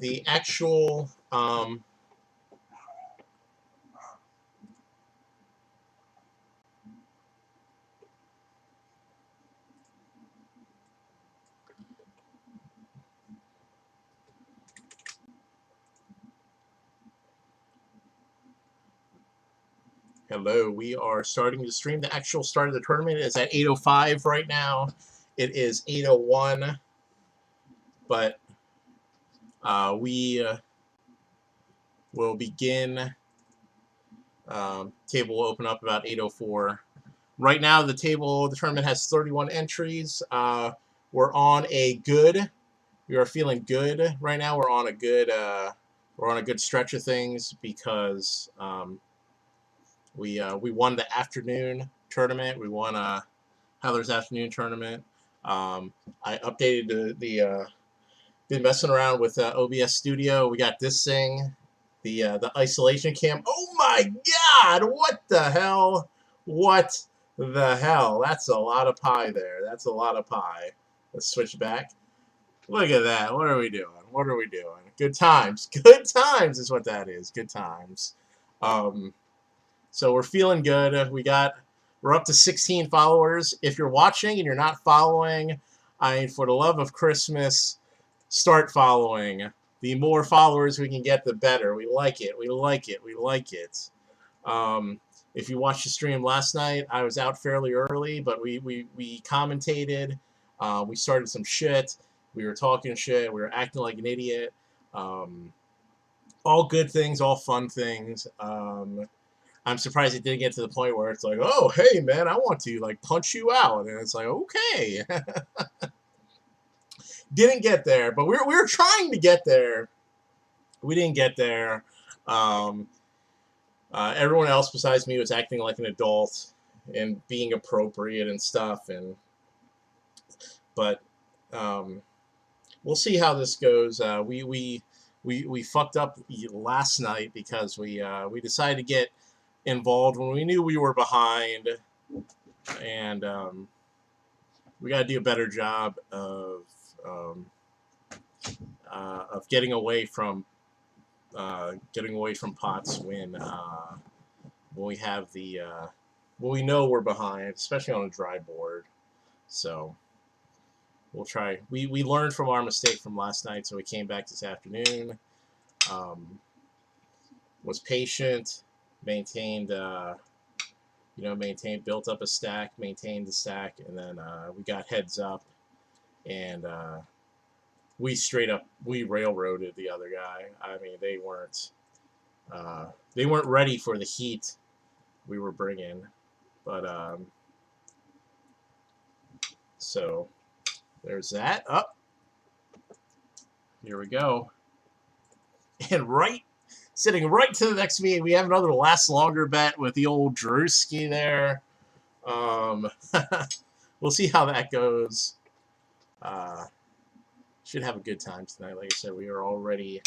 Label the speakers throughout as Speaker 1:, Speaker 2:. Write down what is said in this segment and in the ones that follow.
Speaker 1: the actual hello, we are starting to stream. The actual start of the tournament is at 8:05 right now. It is 8:01, but we will begin. Table will open up about 8:04. Right now, the tournament has 31 entries. We're on a good. We are feeling good right now. We're on a good stretch of things because we won the afternoon tournament. We won Heather's afternoon tournament. I updated been messing around with OBS Studio. We got this thing, the isolation cam. Oh my God! What the hell? What the hell? That's a lot of pie there. That's a lot of pie. Let's switch back. Look at that. What are we doing? What are we doing? Good times. Good times is what that is. Good times. So we're feeling good. We're up to 16 followers. If you're watching and you're not following, I mean, for the love of Christmas, start following. The more followers we can get, the better. We like it. We like it. We like it. If you watched the stream last night, I was out fairly early, but we commentated. We started some shit. We were talking shit. We were acting like an idiot. All good things, all fun things. I'm surprised it didn't get to the point where it's like, oh, hey, man, I want to, like, punch you out. And it's like, okay. Didn't get there, but we were trying to get there. We didn't get there. Everyone else besides me was acting like an adult and being appropriate and stuff. But we'll see how this goes. We fucked up last night because we decided to get involved when we knew we were behind, and we got to do a better job of getting away from pots when we have when we know we're behind, especially on a dry board. So we'll try. We learned from our mistake from last night, so we came back this afternoon. Was patient, maintained, built up a stack, maintained the stack, and then we got heads up, and we railroaded the other guy. I mean, they weren't ready for the heat we were bringing, but so there's that. Up. Here we go. And sitting right to the next meeting, we have another last longer bet with the old Drewski there. We'll see how that goes. Should have a good time tonight. Like I said, we're already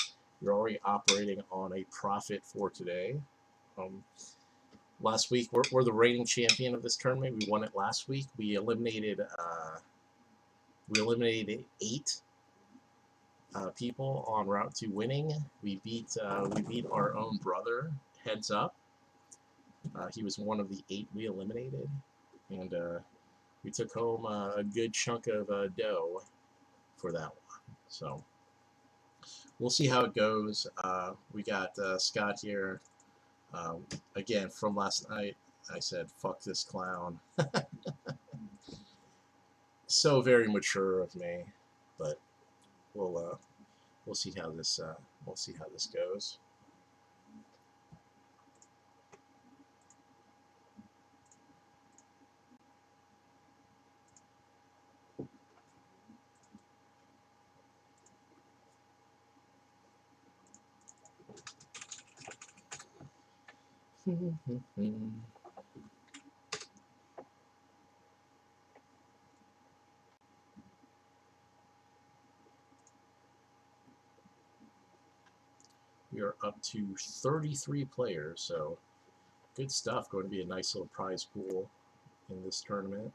Speaker 1: operating on a profit for today. Last week, we're the reigning champion of this tournament. We won it last week. We eliminated 8 people en route to winning. We beat our own brother heads up. He was one of the 8 we eliminated, and we took home a good chunk of dough for that one. So we'll see how it goes. We got Scott here again from last night. I said, "Fuck this clown." So very mature of me, but we'll see how this goes. We are up to 33 players, so good stuff. Going to be a nice little prize pool in this tournament.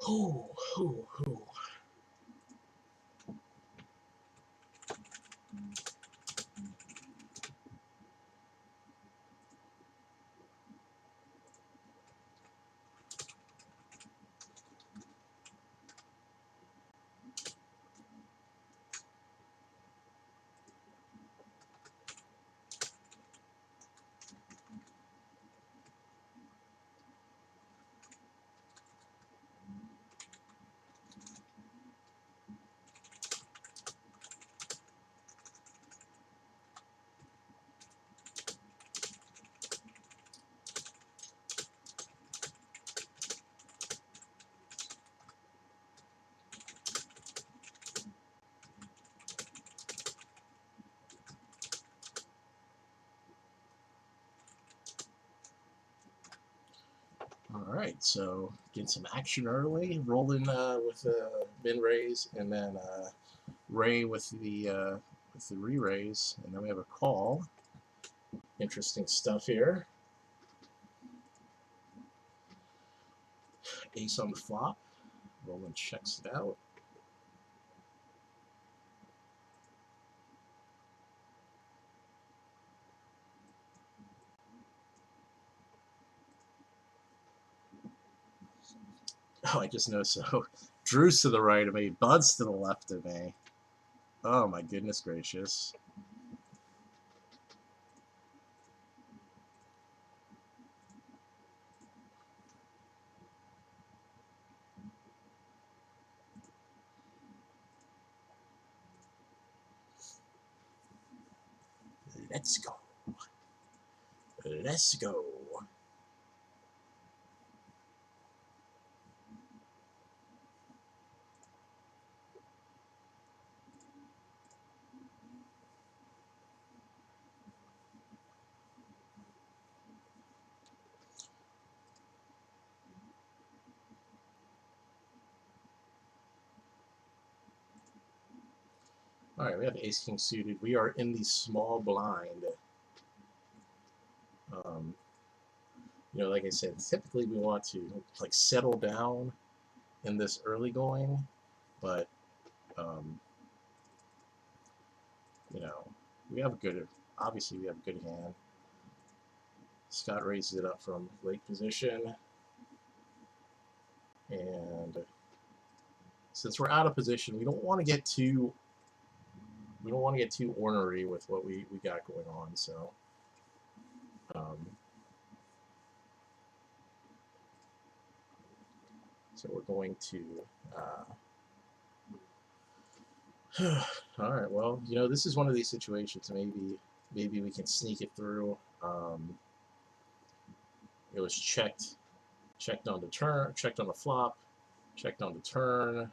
Speaker 1: Ooh, ooh, ooh. All right, so getting some action early, rolling with min raise, and then Ray with the re-raise, and then we have a call. Interesting stuff here. Ace on the flop. Roland checks it out. Oh, I just noticed. So Drew's to the right of me, Bud's to the left of me. Oh my goodness gracious. Let's go. Let's go. All right, we have ace king suited. We are in the small blind. You know, like I said, typically we want to like settle down in this early going, but you know, we have a good. Obviously, we have a good hand. Scott raises it up from late position, and since we're out of position, we don't want to get too ornery with what we got going on. So so we're going to all right, well, you know, this is one of these situations. Maybe we can sneak it through. It was checked on the turn, checked on the flop, checked on the turn.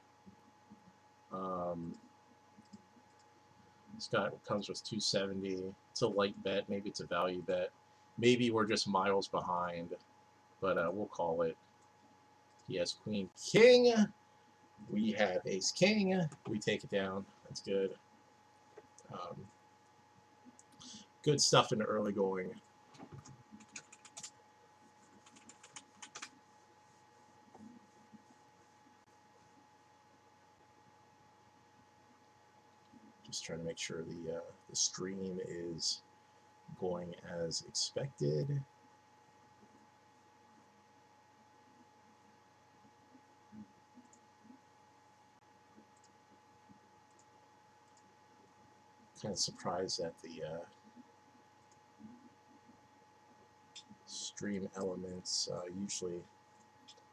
Speaker 1: Scott comes with 270. It's a light bet. Maybe it's a value bet. Maybe we're just miles behind, but we'll call it. He has queen king. We have ace king. We take it down. That's good. Good stuff in the early going. Just trying to make sure the stream is going as expected. Kind of surprised that the stream elements usually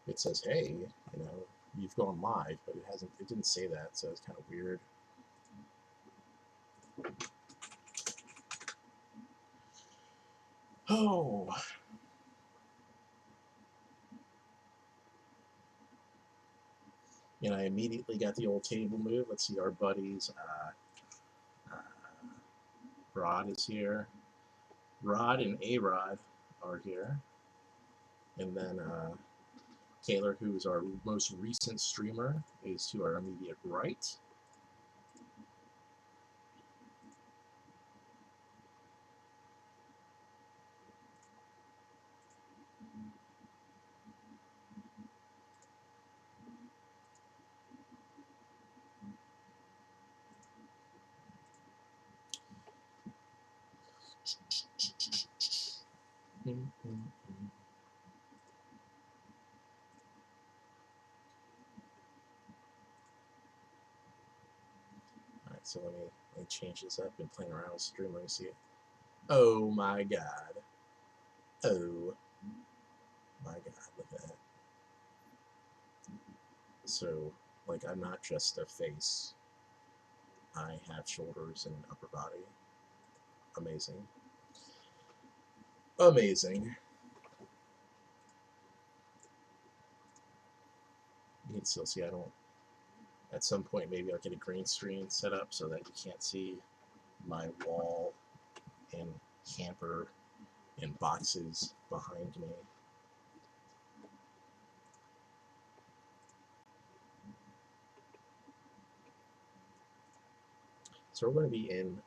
Speaker 1: it says, hey, you know, you've gone live, but it hasn't. It didn't say that, so it's kind of weird. Oh. And I immediately got the old table move. Let's see, our buddies. Rod is here. Rod and A-Rod are here. And then Taylor, who is our most recent streamer, is to our immediate right. Alright, so let me change this up. Been playing around with stream. Let me see it. Oh my god. Oh my god, look at that. So, like, I'm not just a face. I have shoulders and upper body. Amazing. Amazing. You can still see I don't... At some point, maybe I'll get a green screen set up so that you can't see my wall and camper and boxes behind me. So we're going to be in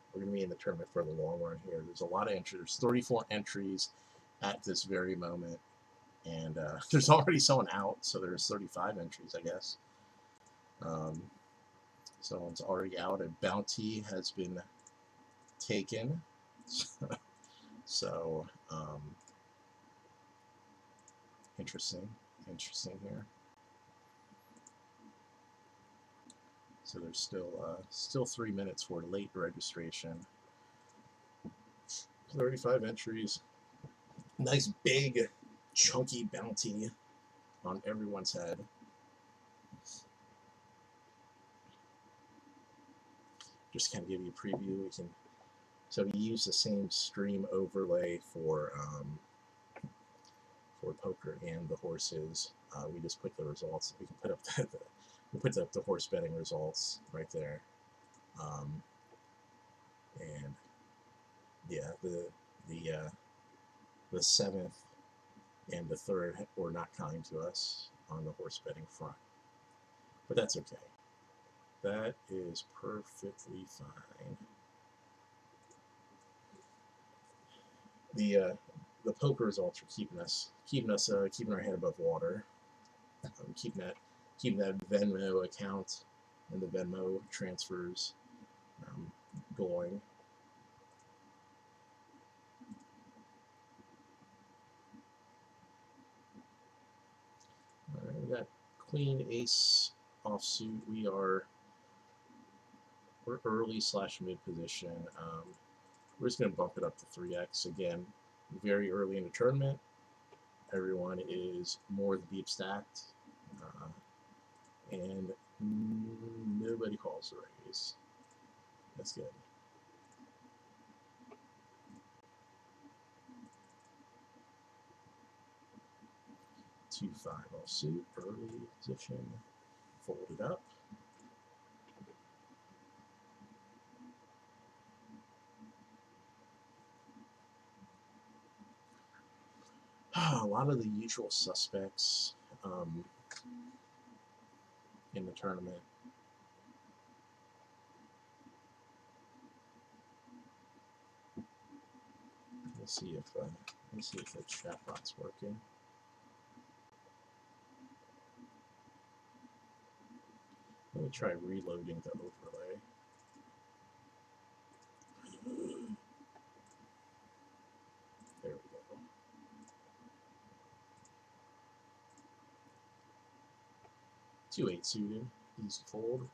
Speaker 1: the tournament for the long run here. There's a lot of entries. There's 34 entries at this very moment, and there's already someone out, so there's 35 entries, I guess. Someone's already out. A bounty has been taken. So interesting here. So there's still 3 minutes for late registration. 35 entries. Nice big chunky bounty on everyone's head. Just kind of give you a preview. So we use the same stream overlay for poker and the horses. We just put the results. We can put up the horse betting results right there. And yeah, the 7th and the 3rd were not kind to us on the horse betting front, but that's okay. That is perfectly fine. The poker results are keeping our head above water, keeping that Venmo account and the Venmo transfers going. All right, we got Queen Ace offsuit. We're early / mid position. We're just going to bump it up to 3x again. Very early in the tournament, everyone is more than deep stacked, and nobody calls the raise. That's good. 2-5 offsuit, early position, folded up. A lot of the usual suspects in the tournament. Let's see if the chatbot's working. Let me try reloading the overlay. There we go. 2-8 suited, easy fold.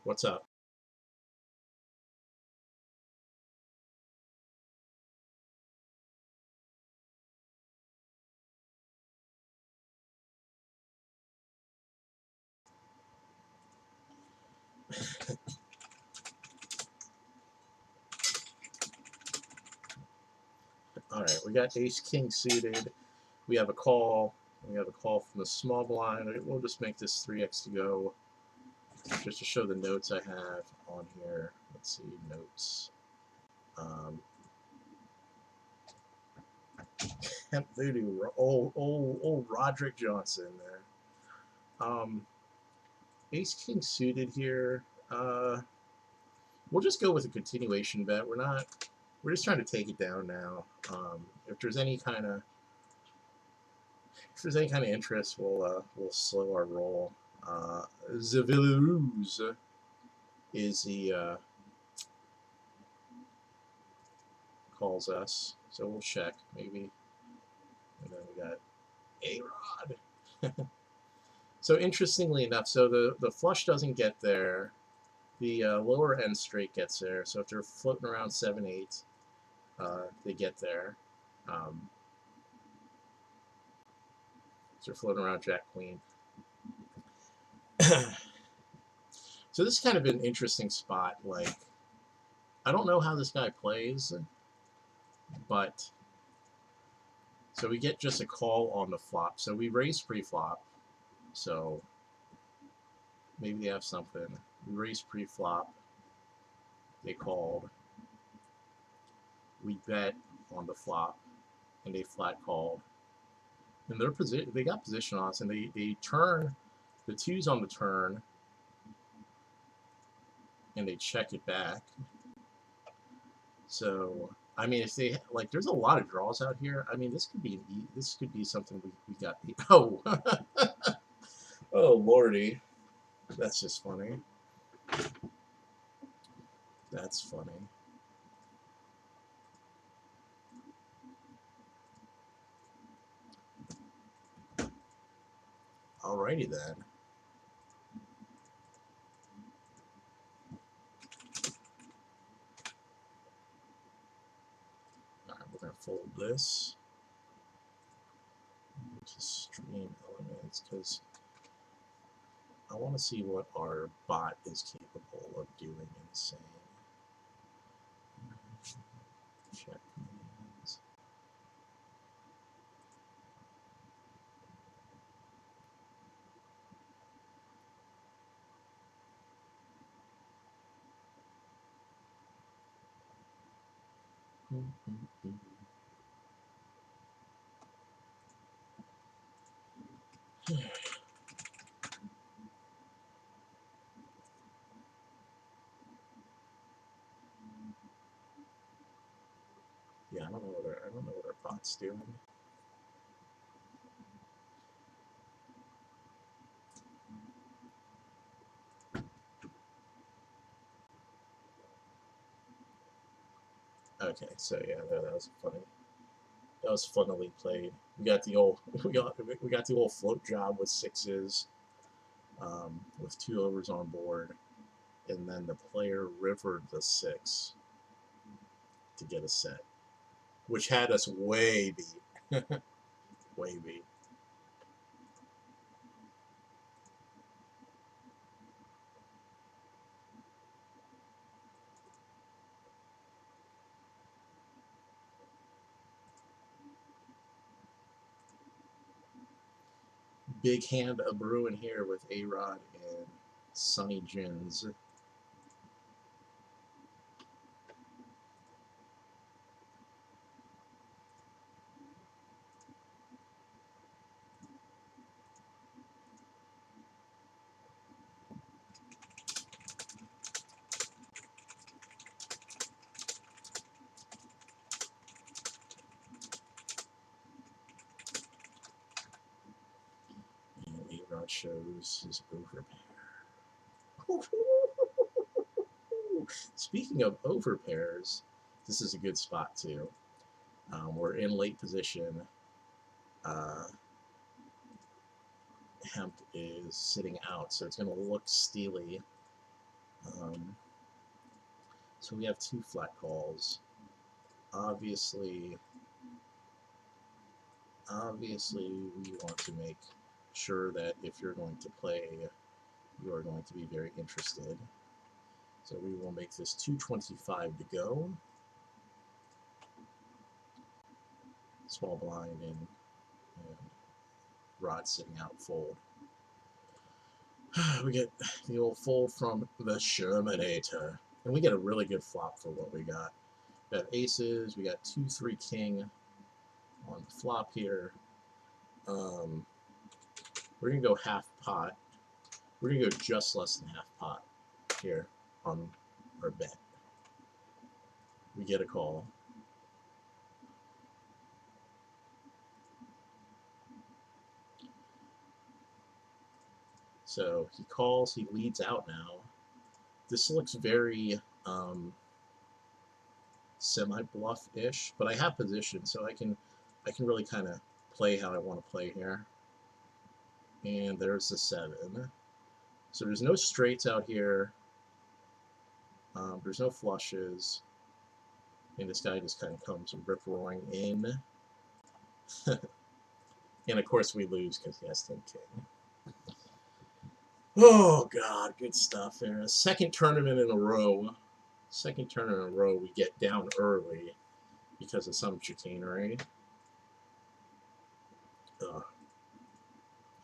Speaker 1: What's up? All right, we're we got ace king suited. We have a call. We have a call from the small blind. We'll just make this 3x to go, just to show the notes I have on here. Let's see, notes. Hemp Voodoo, old Roderick Johnson there. Ace king suited here. We'll just go with a continuation bet. We're just trying to take it down now. If there's any kind of interest, we'll slow our roll. Zavillaruz is the calls us, so we'll check maybe. And then we got A-Rod. So interestingly enough, so the flush doesn't get there. The lower end straight gets there. So if they're floating around 7-8, they get there. So they're floating around Jack Queen. So this is kind of an interesting spot. Like, I don't know how this guy plays, but so we get just a call on the flop. So we raise pre-flop. So maybe they have something. We raise pre-flop. They called. We bet on the flop, and they flat called. And they got position on us, and they turn the twos on the turn, and they check it back. So I mean, if they like, there's a lot of draws out here. I mean, this could be something we got. Oh, oh lordy, that's just funny. That's funny. Alrighty then. Alright, we're gonna fold this. Just stream elements, because I want to see what our bot is capable of doing and saying. Check commands. Yeah, I don't know what our bot's doing. Okay, so yeah, that was funny. That was funnily played. We got the old float job with sixes, with 2 overs on board, and then the player rivered the 6 to get a set, which had us way beat. Way beat. Big hand a brewing here with A-Rod and Sonny Gins. And A-Rod shows his overpair. Speaking of overpairs, this is a good spot too. We're in late position. Hemp is sitting out, so it's going to look steely. So we have 2 flat calls. Obviously, we want to make sure that if you're going to play, you are going to be very interested. So we will make this 225 to go. small blind and rod sitting out fold. We get the old fold from the Shermanator. And we get a really good flop for what we got. We have aces, we got 2-3 king on the flop here. We're going to go half pot. We're going to go just less than half pot here on our bet. We get a call. So he calls, he leads out now. This looks very semi-bluff-ish, but I have position, so I can really kind of play how I want to play here. And there's the 7. So there's no straights out here. There's no flushes. And this guy just kind of comes rip-roaring in. And of course we lose because he has 10 king. Oh god, good stuff there. Second tournament in a row. Second tournament in a row we get down early because of some chicanery. Ugh.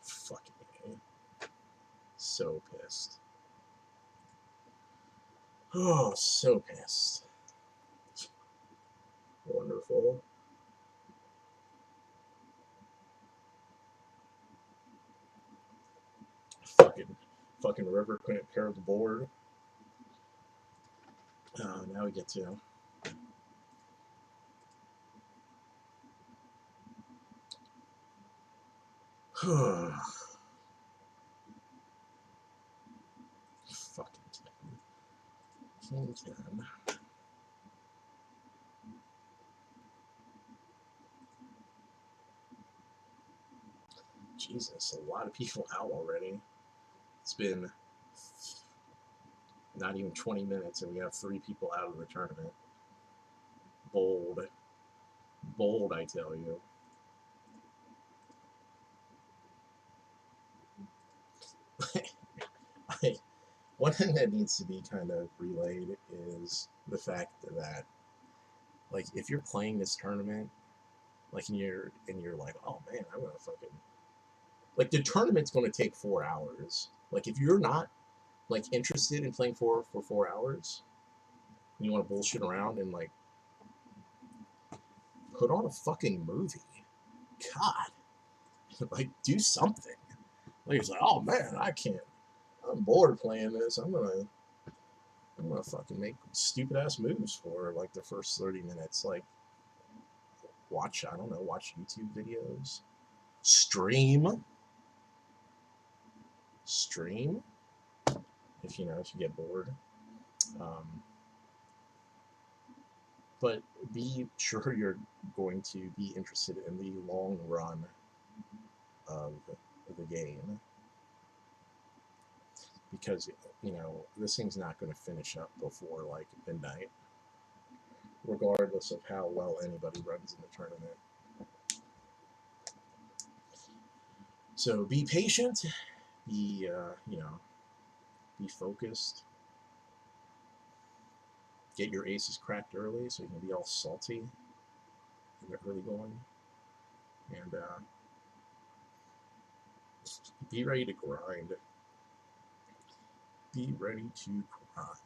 Speaker 1: Fucking A. So pissed. Oh, so pissed. Wonderful. Fucking river couldn't pair the board. Now we get to fucking 10. King 10. Jesus, a lot of people out already. It's been not even 20 minutes and we have 3 people out of the tournament. Bold. Bold, I tell you. One thing that needs to be kind of relayed is the fact that, like, if you're playing this tournament, like, and you're like, oh man, I'm gonna fucking, like, the tournament's gonna take 4 hours. Like, if you're not, like, interested in playing for 4 hours, and you want to bullshit around and, like, put on a fucking movie. God, like, do something. Like, it's like, oh man, I can't. I'm bored playing this. I'm gonna fucking make stupid ass moves for like the first 30 minutes. Like, watch, I don't know, watch YouTube videos, stream, if you get bored. But be sure you're going to be interested in the long run of the game, because this thing's not going to finish up before like midnight, regardless of how well anybody runs in the tournament. So be patient, be be focused, get your aces cracked early so you can be all salty in the early going, and be ready to grind. Be ready to grind.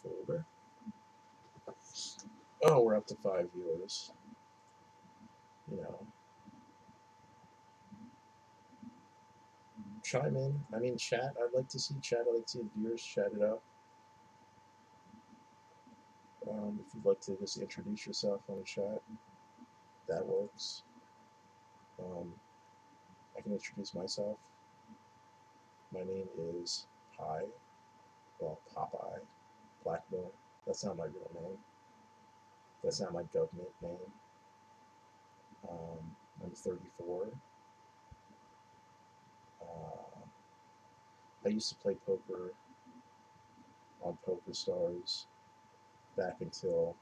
Speaker 1: Folder. Oh, we're up to 5 viewers. Chime in. I mean, chat. I'd like to see chat. I'd like to see the viewers chat it up. If you'd like to just introduce yourself on the chat, that works. I can introduce myself. My name is Pi, well, Popeye Blackmore. That's not my real name. That's not my government name. I'm 34. I used to play poker on PokerStars back until,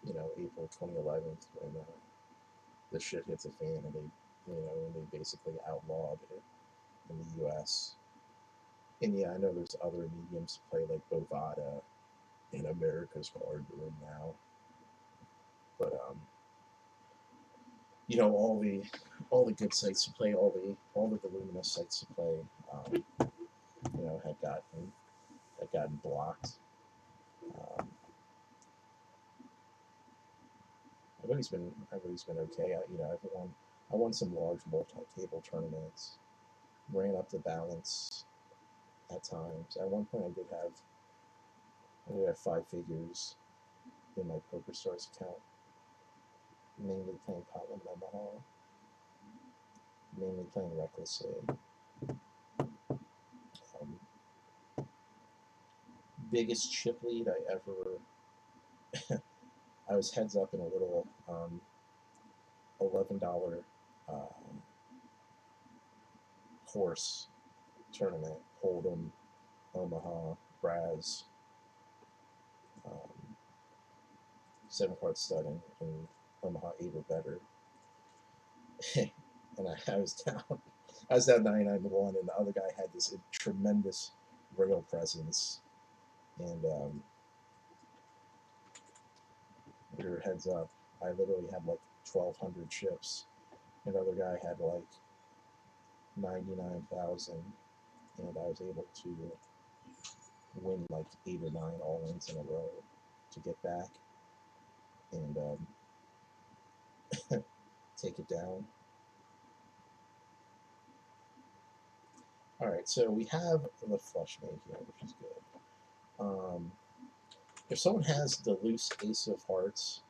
Speaker 1: April 2011 when the shit hit the fan and they basically outlawed it in the U.S. And yeah, I know there's other mediums to play like Bovada in America's Card Room now, but all the good sites to play, all the voluminous sites to play, had gotten blocked. Um, I've always been okay. I won some large multi-table tournaments, ran up the balance at times. At one point, I did have 5 figures in my PokerStars account, mainly playing Potland Omaha, mainly playing recklessly. Um, Biggest chip lead I ever. I was heads up in a little $11 horse tournament, Holdem, Omaha, Braz, um, 7-card stud in Omaha 8 or better. And I was down. I was down 99-1, and the other guy had this tremendous rail presence, and we were heads up. I literally had like 1,200 chips. Another guy had like 99,000, and I was able to win like 8 or 9 all-ins in a row to get back and take it down. All right, so we have the flush made here, which is good. If someone has the loose ace of hearts,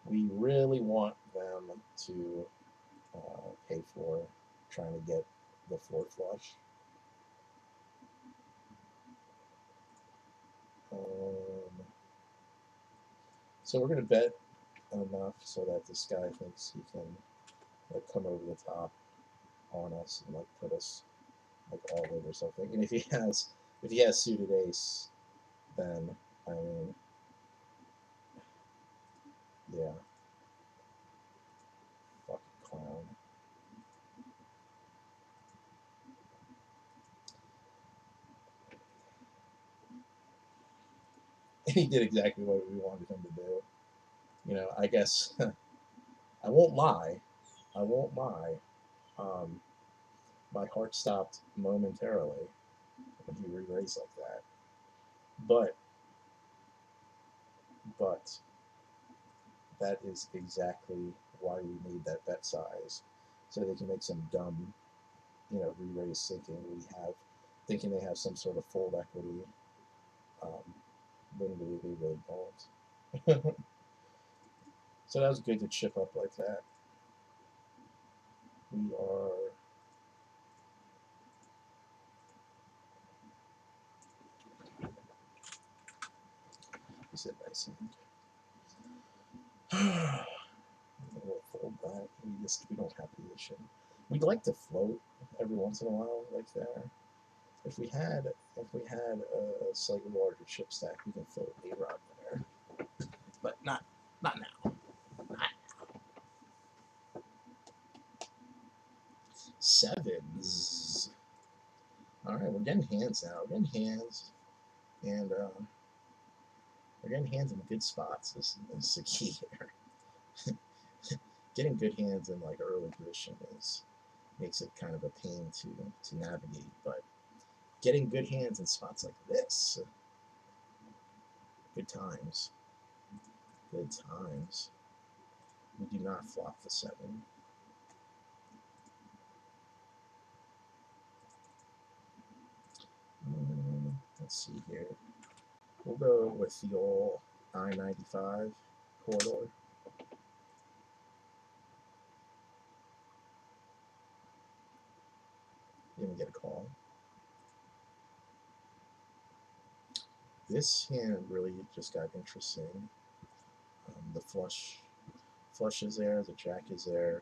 Speaker 1: we really want them to pay for trying to get the 4 flush. So we're going to bet enough so that this guy thinks he can come over the top on us and put us all in or something. And if he has suited ace, then I mean, yeah, fucking clown. And he did exactly what we wanted him to do. I guess I won't lie. My heart stopped momentarily when he re-raised like that. But that is exactly why we need that bet size, so they can make some dumb, re-raise thinking they have some sort of fold equity, when they really don't. So that was good to chip up like that. We are. Is it nice and we'll fold that. We don't have position. We'd like to float every once in a while, like there. If we had a slightly larger chip stack, we can float A-Rod there, but not now. Sevens. All right, we're getting hands now. We're getting hands, and we're getting hands in good spots. This is the key here. Getting good hands in early position makes it kind of a pain to navigate, but getting good hands in spots like this, good times. Good times. We do not flop the 7. Let's see here. We'll go with the old I-95 corridor. get a call. This hand really just got interesting. The flush is there, the jack is there.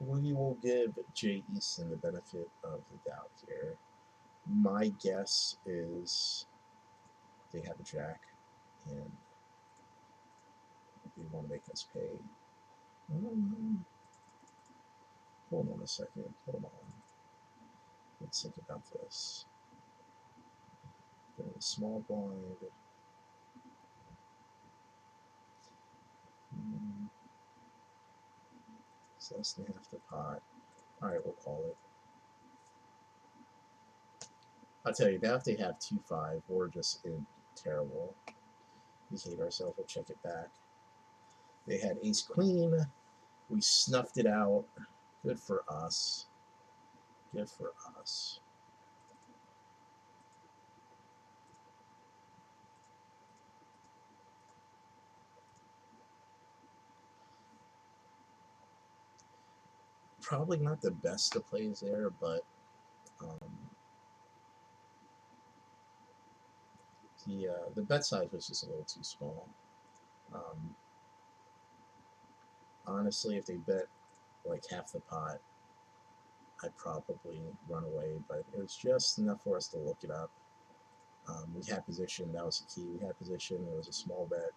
Speaker 1: We will give Jay Easton the benefit of the doubt here. My guess is they have a jack and they want to make us pay. Hold on a second. Hold on. Let's think about this. Go to the small blind. It's less than half the pot. Alright, we'll call it. I'll tell you, now if they have 2-5, we're just in terrible. We hate ourselves, we'll check it back. They had ace queen. We snuffed it out. Good for us. Good for us. Probably not the best of plays there, but the bet size was just a little too small. Honestly, if they bet like half the pot, I'd probably run away, but it was just enough for us to look it up. We had position, that was the key. We had position, it was a small bet.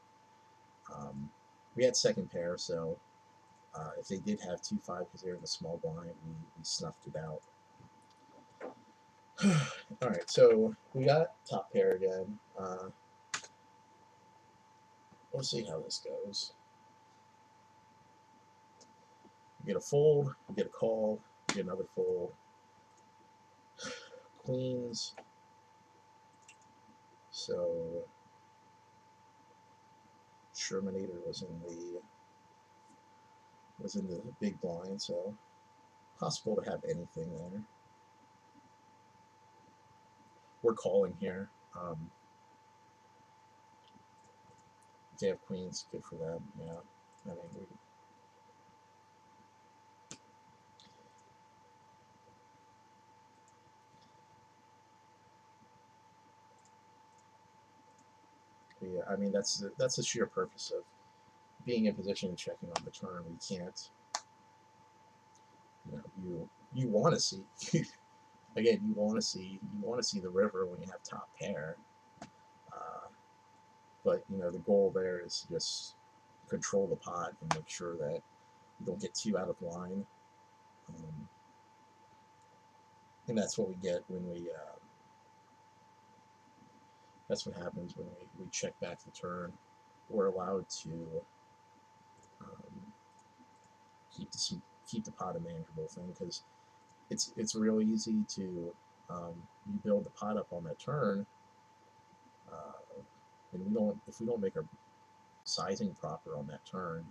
Speaker 1: We had second pair, so if they did have 2-5 because they were in the small blind, we snuffed it out. Alright, so we got top pair again. We'll see how this goes. We get a fold, we get a call, we get another fold. Queens. So Shermanator was in the big blind, so possible to have anything there. We're calling here. If they have queens, good for them. Yeah, I mean yeah, I mean that's the sheer purpose of being in position and checking on the turn. We can't. You want to see again. You want to see the river when you have top pair. But the goal there is just control the pot and make sure that you don't get too out of line. And that's what we get when we. That's what happens when we check back the turn. We're allowed to keep the pot a manageable thing because it's real easy to you build the pot up on that turn, and if we don't make our sizing proper on that turn,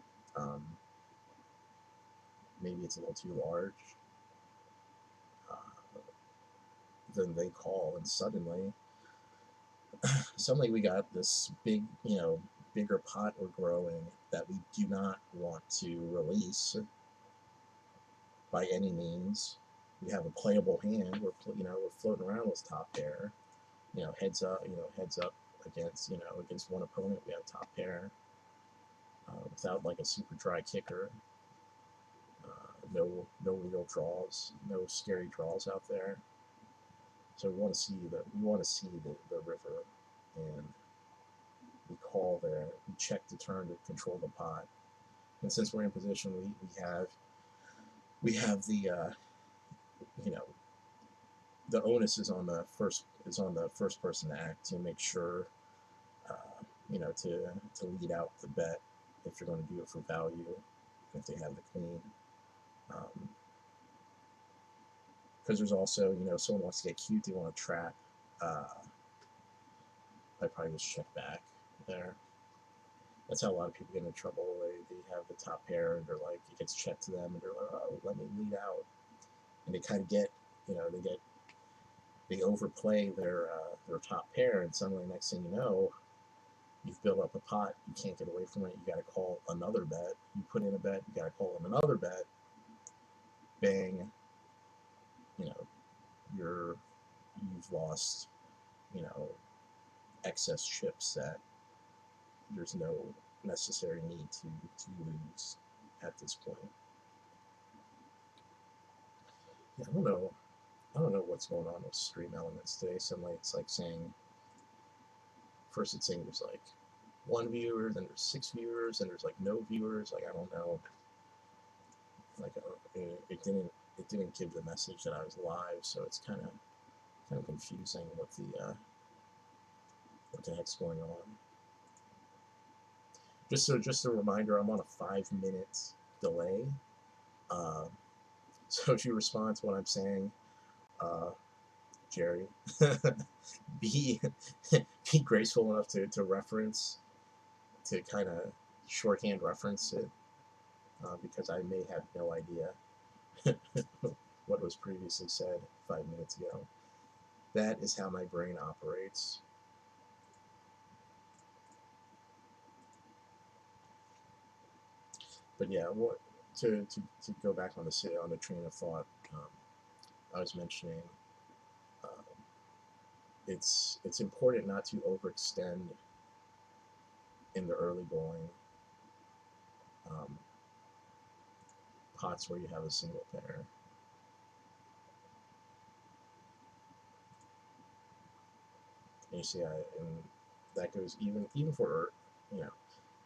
Speaker 1: maybe it's a little too large. Then they call, and suddenly we got this big, bigger pot we're growing that we do not want to release by any means. We have a playable hand. We're floating around with top pair. Heads up against against one opponent. We have top pair without like a super dry kicker. No real draws. No scary draws out there. So we want to see the river, and we call there. We check the turn to control the pot, and since we're in position, we have the the onus is on the first person to act to make sure to lead out the bet if you're going to do it for value. If they have the queen, because there's also someone wants to get cute, they want to trap. I probably just check back there. That's how a lot of people get in trouble. They have the top pair and they're like, it gets checked to them and they're like, oh, let me lead out, and they kind of get they overplay their top pair, and suddenly next thing you know, You've built up a pot, you can't get away from it, you gotta call another bet. You put in a bet, you gotta call in another bet. Bang, you know, you've lost, you know, excess chips that there's no necessary need to lose at this point. Yeah, I don't know what's going on with Stream Elements today. Suddenly it's like saying, first it's saying there's like 1 viewer, then there's 6 viewers, then there's like no viewers. Like I don't know. Like it didn't give the message that I was live, so it's kind of confusing what the heck's going on. Just a reminder, I'm on a 5-minute delay. So if you respond to what I'm saying, Jerry, be be graceful enough to reference, to kind of shorthand reference it, because I may have no idea what was previously said 5 minutes ago. That is how my brain operates. But yeah, what to go back on the train of thought, I was mentioning, it's important not to overextend in the early going pots where you have a single pair. And you see, and that goes even for, you know,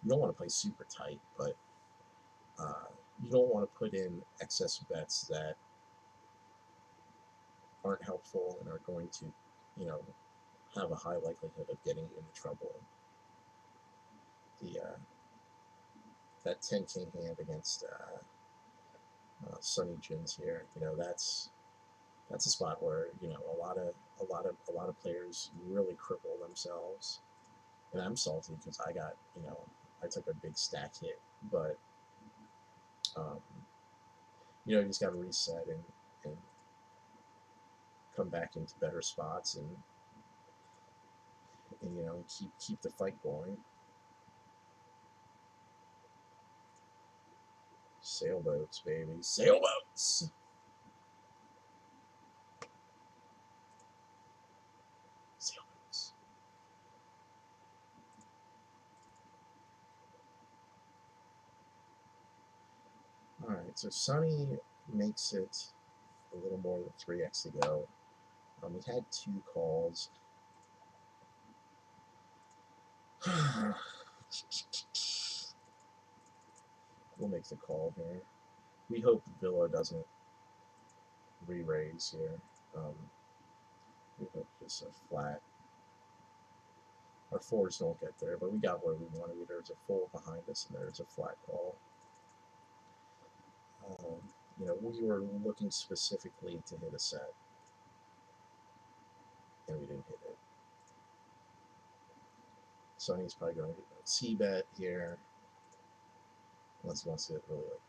Speaker 1: you don't want to play super tight, but you don't want to put in excess bets that aren't helpful and are going to, you know, have a high likelihood of getting you into trouble. The that 10 king hand against Sonny Jins here, you know, that's a spot where, you know, a lot of players really cripple themselves, and I'm salty because I got, you know, I took a big stack hit, but um, you know, you just got to reset and come back into better spots, and you know, keep the fight going. Sailboats, baby, sailboats. Sailboats. All right, so Sonny makes it a little more than 3x to go. He had 2 calls. We'll make the call here. We hope Villa doesn't re-raise here. We hope just a flat. Our 4s don't get there, but we got where we wanted. There's a full behind us, and there's a flat call. You know, we were looking specifically to hit a set, and we didn't hit it. Sonny's probably going to c-bet here, unless he wants to get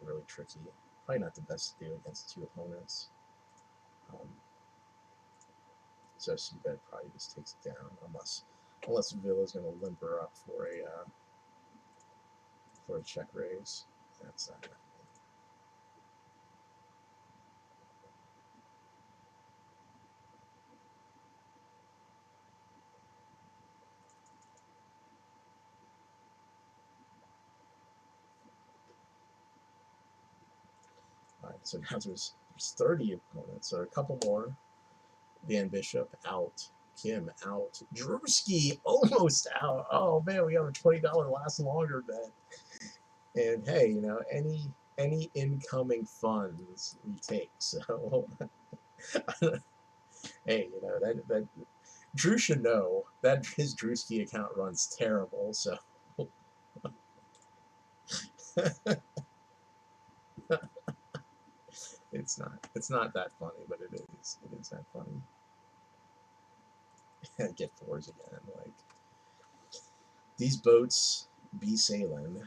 Speaker 1: really tricky. Probably not the best to do against 2 opponents. So c-bet probably just takes it down, unless Villa's going to limper up for a check raise. That's not happening. All right, so now there's 30 opponents, so a couple more. Van Bishop out, Kim out, Drewski almost out. Oh man, we have a $20 last longer bet. And hey, you know, any incoming funds we take. So hey, you know, that Drew should know that his Drewski account runs terrible. So it's not that funny, but it is that funny. Get 4s again. Like, these boats be sailing.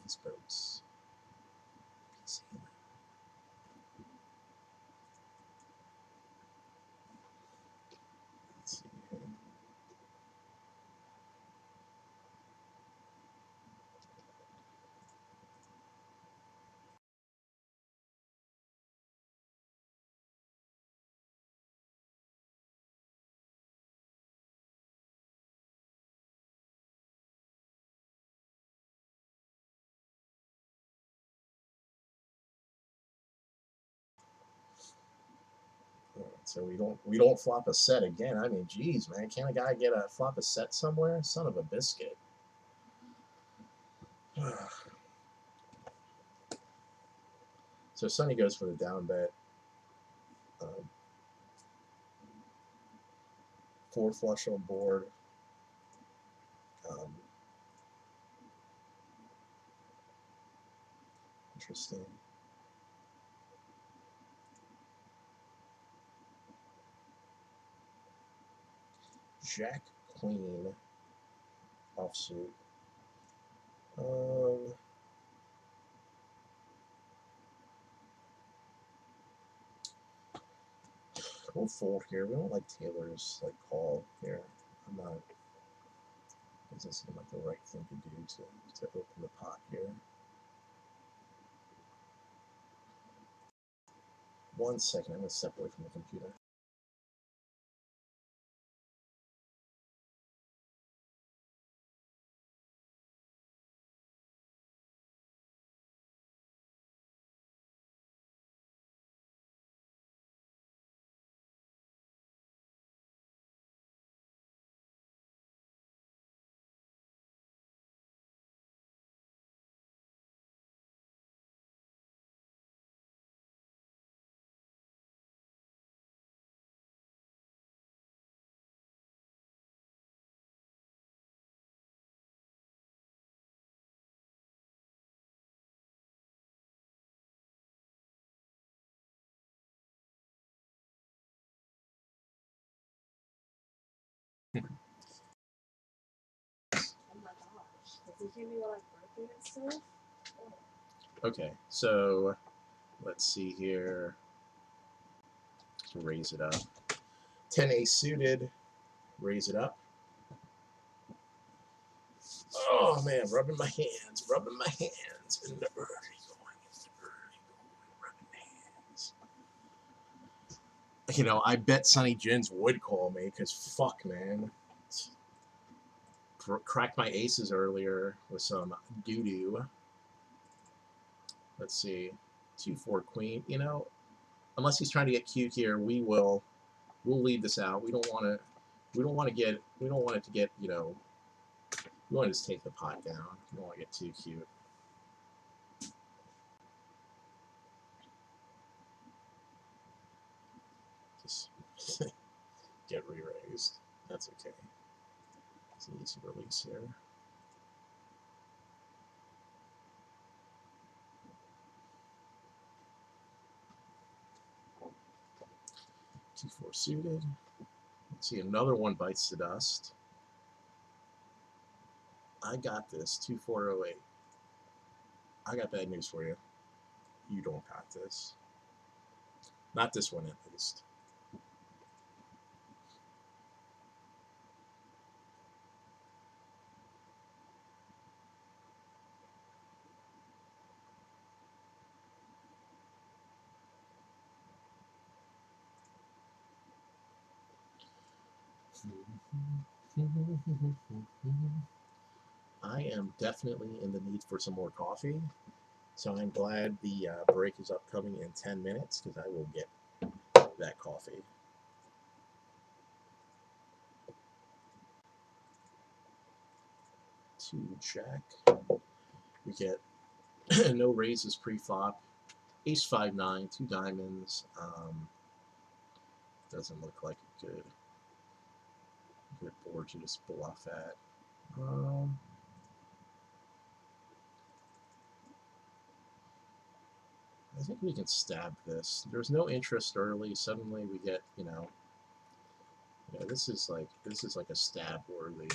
Speaker 1: These boats be sailing. Let's see here. So we don't flop a set again. I mean, geez, man, can't a guy get a flop a set somewhere? Son of a biscuit. So Sonny goes for the down bet. 4 flush on board. Interesting. Jack Queen offsuit. We'll fold here. We don't like Taylor's like call here. I'm not. Doesn't seem like the right thing to do to open the pot here. 1 second. I'm gonna step away from the computer. Okay, so let's see here. To raise it up. 10 ace suited. Raise it up. Oh man, rubbing my hands, in the early going, rubbing hands. You know, I bet Sonny Jins would call me because fuck, man. Cracked my aces earlier with some doo doo. Let's see, 2-4 queen. You know, unless he's trying to get cute here, we'll leave this out. We don't want it to get, you know, we want to just take the pot down. We don't want to get too cute. Just get re-raised. That's okay. It's an easy release here. Two-4 suited. Let's see, another one bites the dust. I got this. 2-4-08. I got bad news for you. You don't got this. Not this one, at least. I am definitely in the need for some more coffee, so I'm glad the break is upcoming in 10 minutes because I will get that coffee. Two jack. We get no raises pre-flop. Ace 5-9, 2 diamonds. Doesn't look like a good board to just bluff at. I think we can stab this. There's no interest early. Suddenly we get, you know, this is like a stab worthy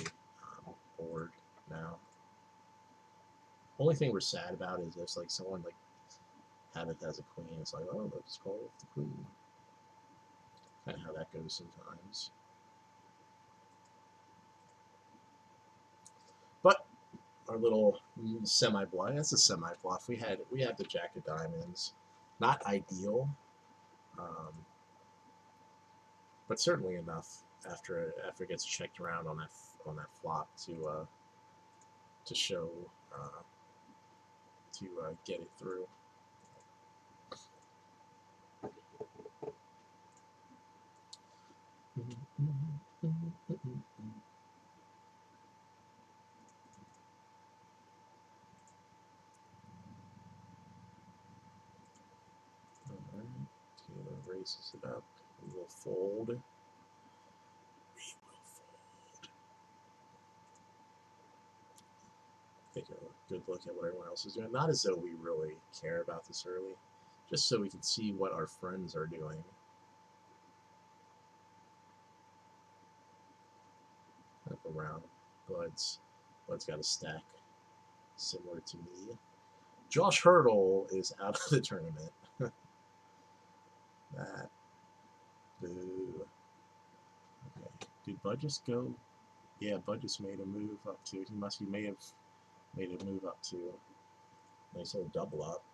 Speaker 1: board now. Only thing we're sad about is if like someone like had it as a queen. It's like, oh, let's call it the queen. Kind of how that goes sometimes. But our little semi-bluff. That's a semi-bluff. We had the jack of diamonds. Not ideal, but certainly enough after it gets checked around on that flop to show to get it through. raises it up. We will fold. We will fold. Take a good look at what everyone else is doing. Not as though we really care about this early, just so we can see what our friends are doing. Up around. Bud's got a stack similar to me. Josh Hurdle is out of the tournament. That. Boo. Okay. Did Bud just go? Yeah, Bud just made a move up to. He may have made a move up to. Nice little double up.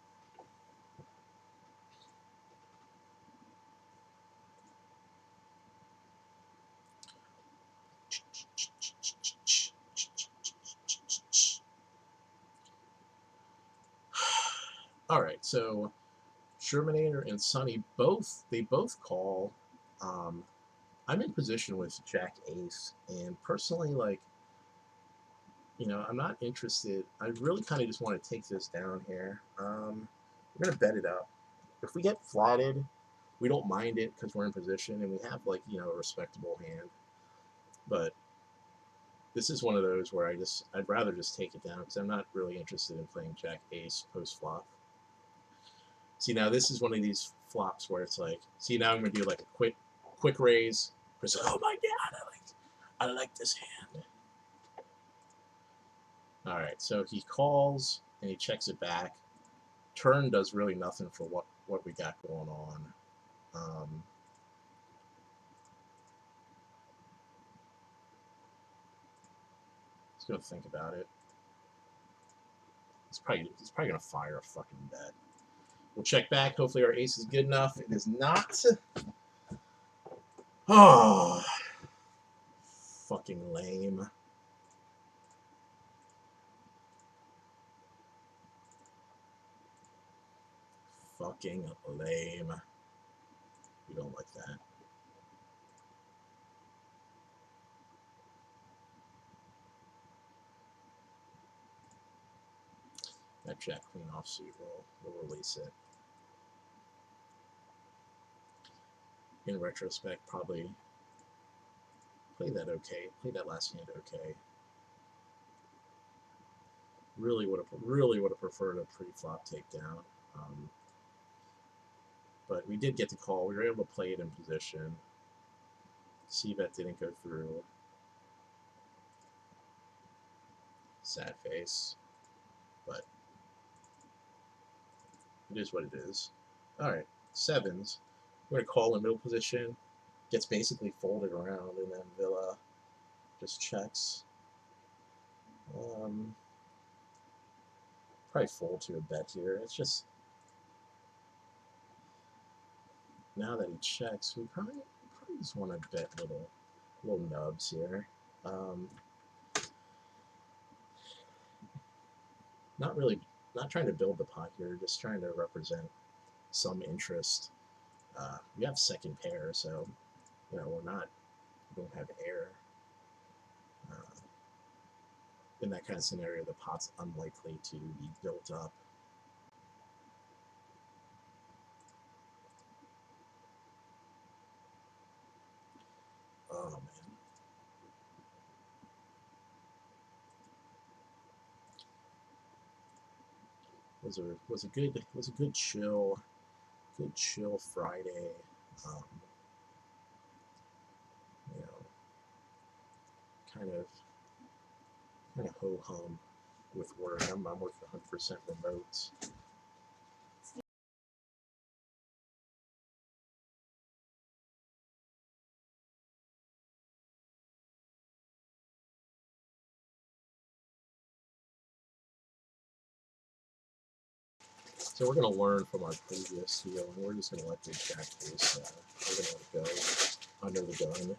Speaker 1: All right, so Shermanator and Sonny both call. I'm in position with Jack Ace, and personally, like, you know, I'm not interested. I really kind of just want to take this down here. We're gonna bet it up. If we get flatted, we don't mind it because we're in position and we have, like, you know, a respectable hand. But this is one of those where I'd rather just take it down because I'm not really interested in playing Jack Ace post flop. See, now this is one of these flops where it's like, see, now I'm gonna do like a quick raise. Oh my god, I like this hand. All right, so he calls and he checks it back. Turn does really nothing for what we got going on. Let's go think about it. He's probably gonna fire a fucking bet. We'll check back. Hopefully our ace is good enough. It is not. Oh, fucking lame. Fucking lame. We don't like that. That Jack Queen offsuit will release it. In retrospect, probably play that okay. Play that last hand okay. Really would have preferred a pre-flop takedown. But we did get the call. We were able to play it in position. C-bet didn't go through. Sad face. But it is what it is. Alright, sevens. We're going to call in middle position. Gets basically folded around, and then Villa just checks. Probably fold to a bet here. It's just, now that he checks, we probably just want to bet little nubs here. Not trying to build the pot here, just trying to represent some interest. We have second pair, so, you know, we don't have air. In that kind of scenario, the pot's unlikely to be built up. Oh man. Was a good chill Friday. You know, kind of ho hum with work. I'm working 100% remote. So we're going to learn from our previous deal, and we're just going to let the Jack Ace. We're going to let it go under the gun.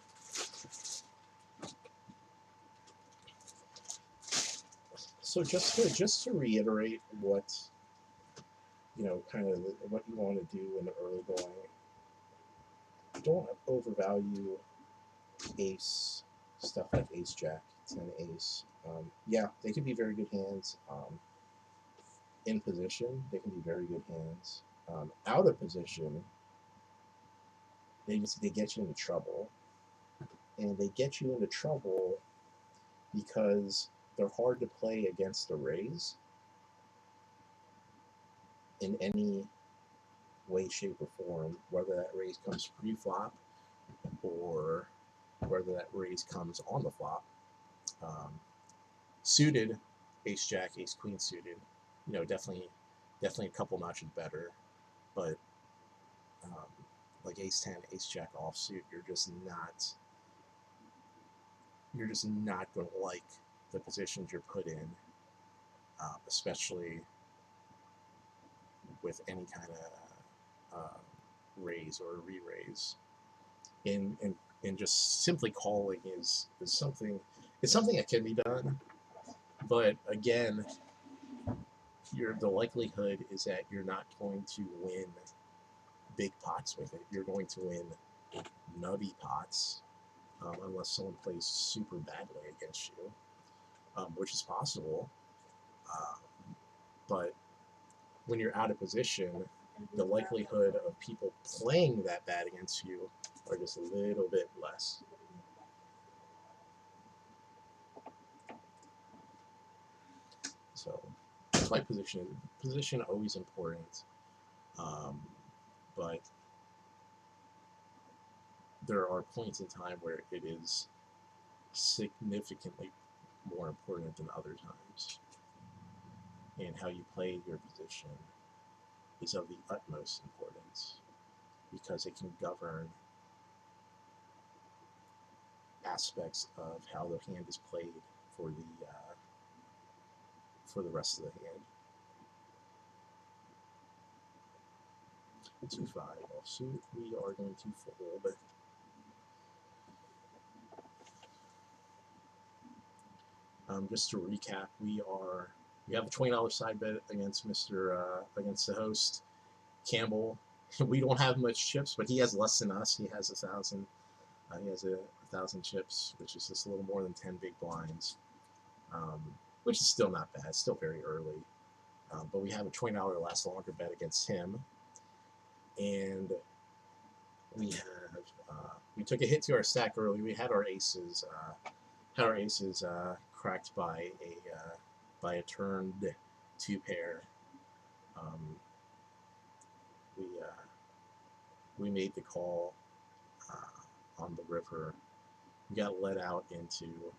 Speaker 1: So just to reiterate what, you know, kind of what you want to do in the early going. Don't overvalue ace stuff like ace jack, 10 ace. Yeah, they can be very good hands. In position, they can be very good hands. Out of position, they get you into trouble, and they get you into trouble because they're hard to play against the Rays in any way, shape, or form, whether that raise comes pre-flop or whether that raise comes on the flop. Suited, ace jack, ace queen suited, definitely a couple notches better, but like ace 10, ace jack offsuit, you're just not going to like the positions you're put in, especially with any kind of raise or re-raise. And just simply calling is something. It's something that can be done, but again, the likelihood is that you're not going to win big pots with it. You're going to win nutty pots, unless someone plays super badly against you, which is possible. But when you're out of position, the likelihood of people playing that bad against you are just a little bit less. So that's why position always important, but there are points in time where it is significantly more important than other times, and how you play your position is of the utmost importance because it can govern aspects of how the hand is played for the rest of the hand. 2-5 offsuit. We are going to fold. Just to recap, we have a $20 side bet against against the host Campbell. We don't have much chips, but he has less than us. He has 1,000. He has 1,000 chips, which is just a little more than 10 big blinds, which is still not bad. Still very early, but we have a $20 last longer bet against him, and we took a hit to our stack early. We had our aces. Cracked by a turned 2 pair. We made the call on the river. We got let out into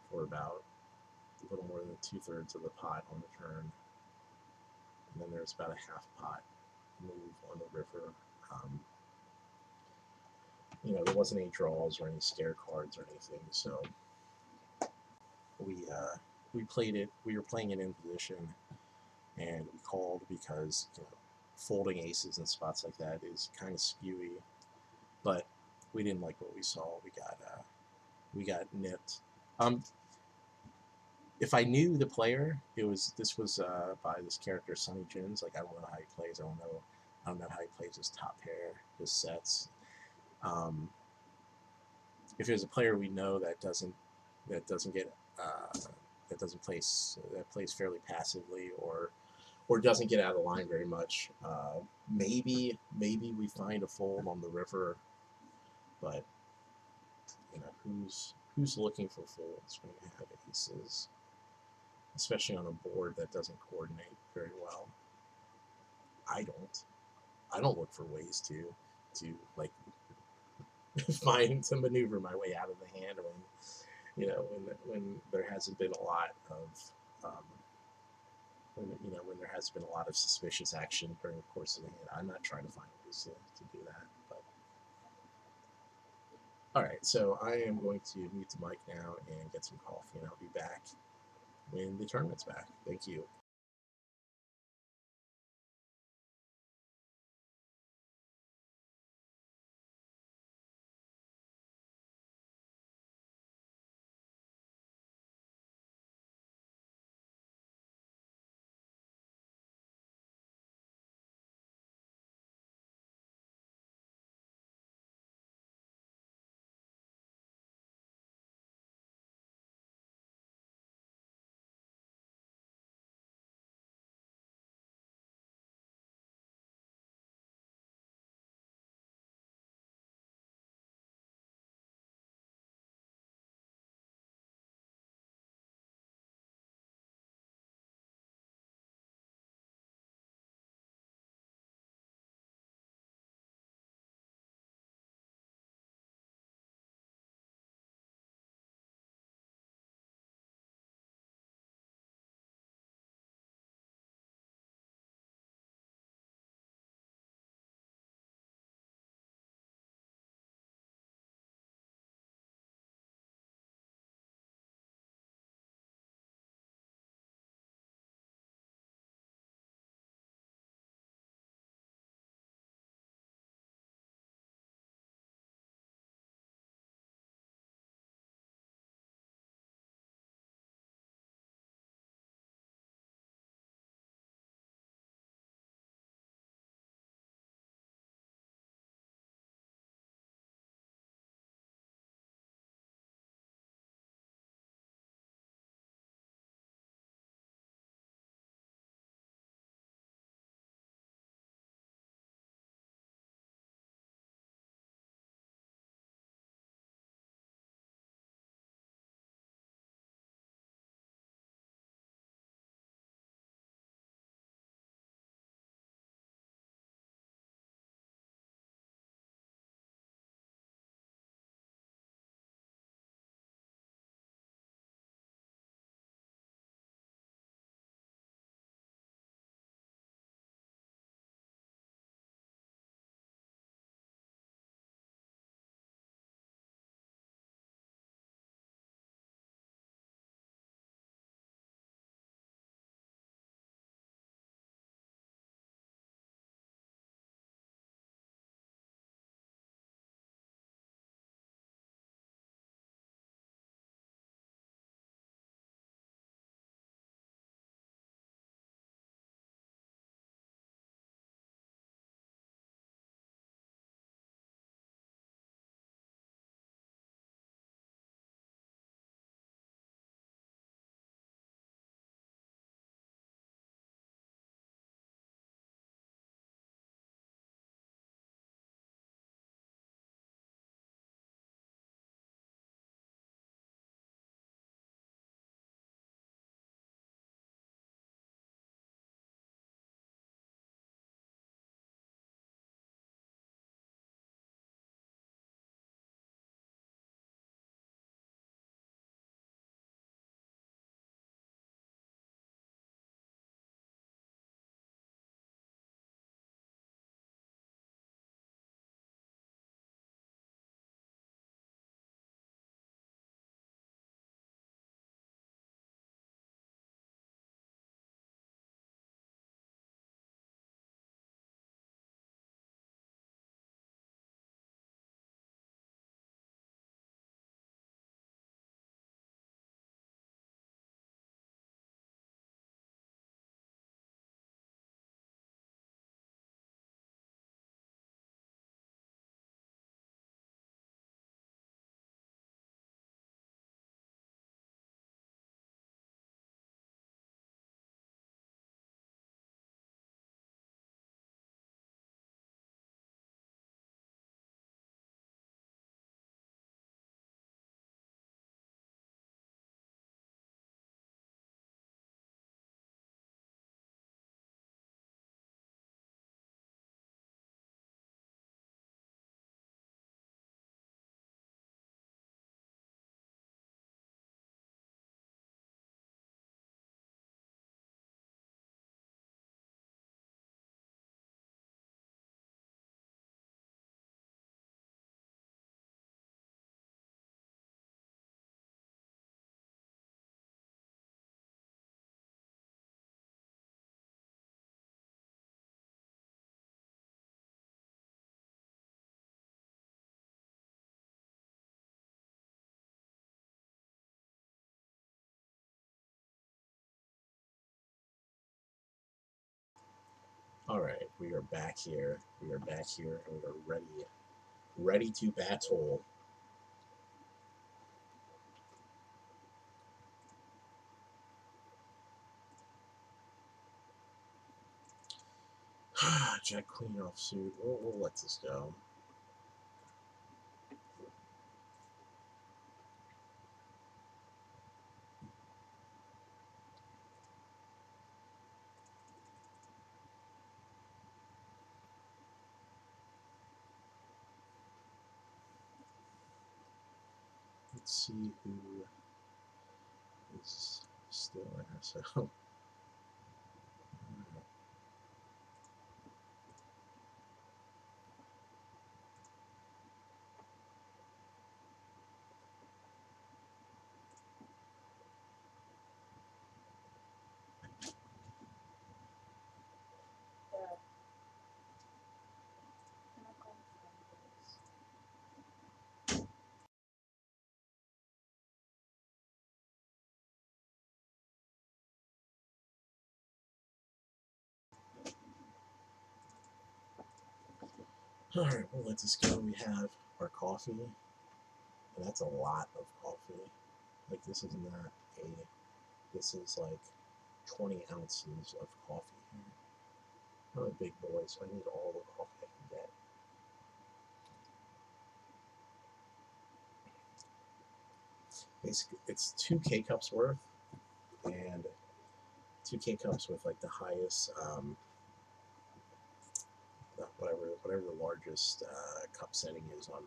Speaker 1: for about a little more than 2/3 of the pot on the turn, and then there's about a half pot move on the river. There wasn't any draws or any scare cards or anything, so we played it. We were playing it in position, and we called because folding aces in spots like that is kind of skewy. But we didn't like what we saw. We got nipped. If I knew the player, this was by this character Sonny Jones. Like, I don't know how he plays. I don't know how he plays his top pair, his sets. If there's a player we know that plays fairly passively or doesn't get out of the line very much, maybe we find a fold on the river, but who's looking for folds when you have aces, especially on a board that doesn't coordinate very well? I don't look for ways to like find to maneuver my way out of the hand when there hasn't been a lot of when there has been a lot of suspicious action during the course of the hand. I'm not trying to find ways to do that. But all right, so I am going to mute the mic now and get some coffee, and I'll be back when the tournament's back. Thank you. All right, we are back here. We are back here, and we are ready to battle. Jack Queen offsuit. We'll let this go. Let's see who is still there. So. All right, well, let this go. We have our coffee, and that's a lot of coffee. Like, this is not a, this is like 20 ounces of coffee here. I'm a big boy, so I need all the coffee I can get. Basically, it's 2 K-cups worth, and 2 K-cups with like the highest, whatever the largest cup setting is on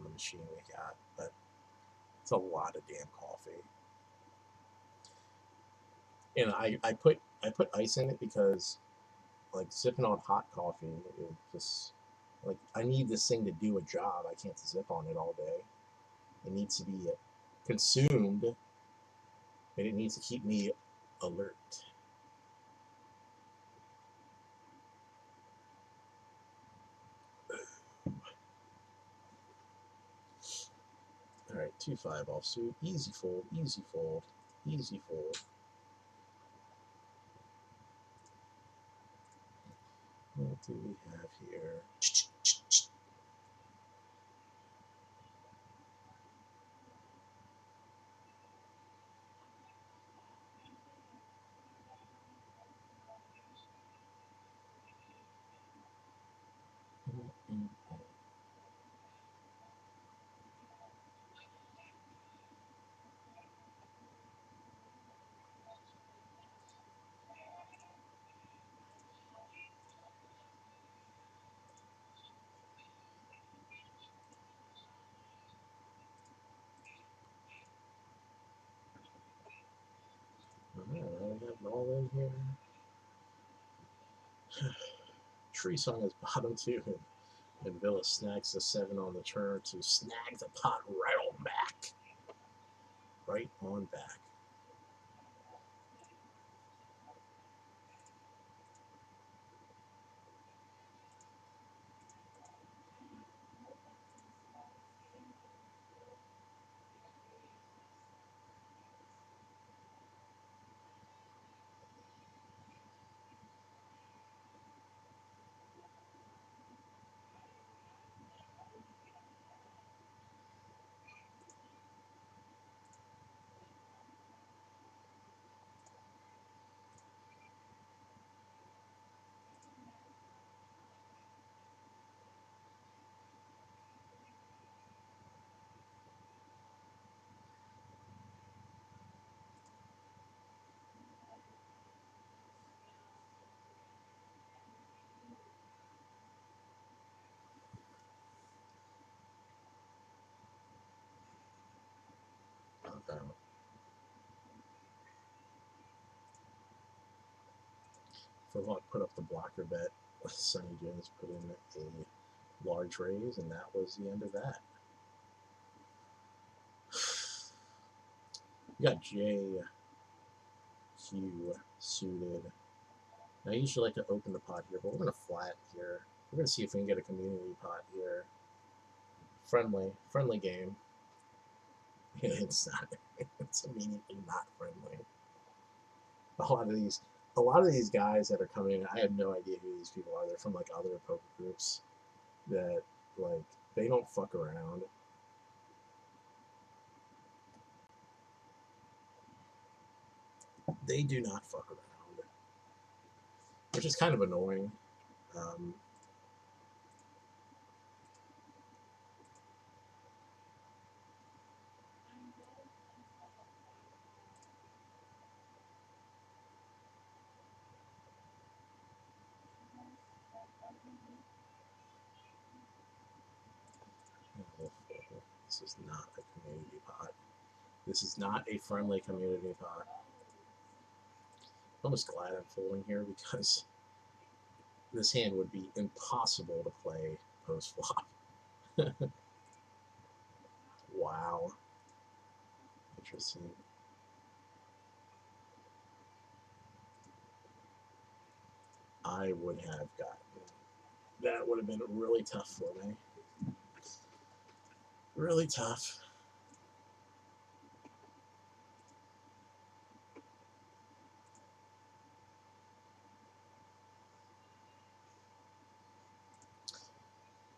Speaker 1: the machine we got. But it's a lot of damn coffee. And I put ice in it because like sipping on hot coffee, it just like I need this thing to do a job. I can't sip on it all day. It needs to be consumed, and it needs to keep me alert. All right, 2-5 offsuit, easy fold, easy fold, easy fold. What do we have here? We have it all in here. Tree song is bottom 2, and Villa snags the 7 on the turn to snag the pot right on back. Right on back. Okay. Vermont put up the blocker bet. Sonny Jones put in a large raise, and that was the end of that. We got J, Q suited. Now, I usually like to open the pot here, but we're going to flat here. We're going to see if we can get a community pot here. Friendly game. It's not. It's immediately not friendly. a lot of these guys that are coming in, I have no idea who these people are. They're from like other poker groups that like they don't fuck around. They do not fuck around, which is kind of annoying. This is not a community pot. This is not a friendly community pot. I'm almost glad I'm folding here because this hand would be impossible to play post flop. Wow. Interesting. I would have gotten. That would have been really tough for me. Really tough.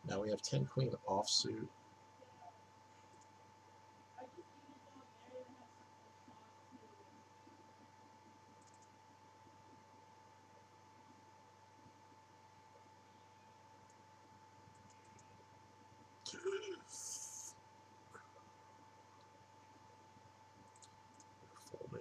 Speaker 1: Now we have 10 queen offsuit. Folding.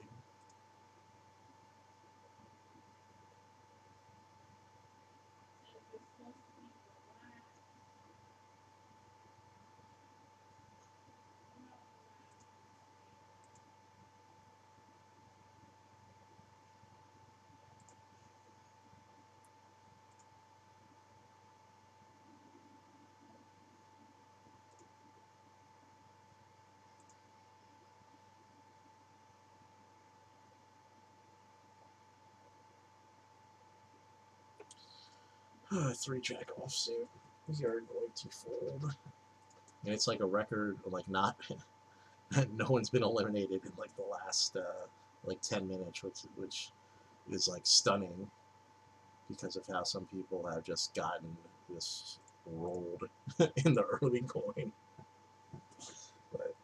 Speaker 1: Three jack offsuit. We are going to fold. And it's like a record, like not, no one's been eliminated in like the last like 10 minutes, which is like stunning because of how some people have just gotten this rolled in the early going. But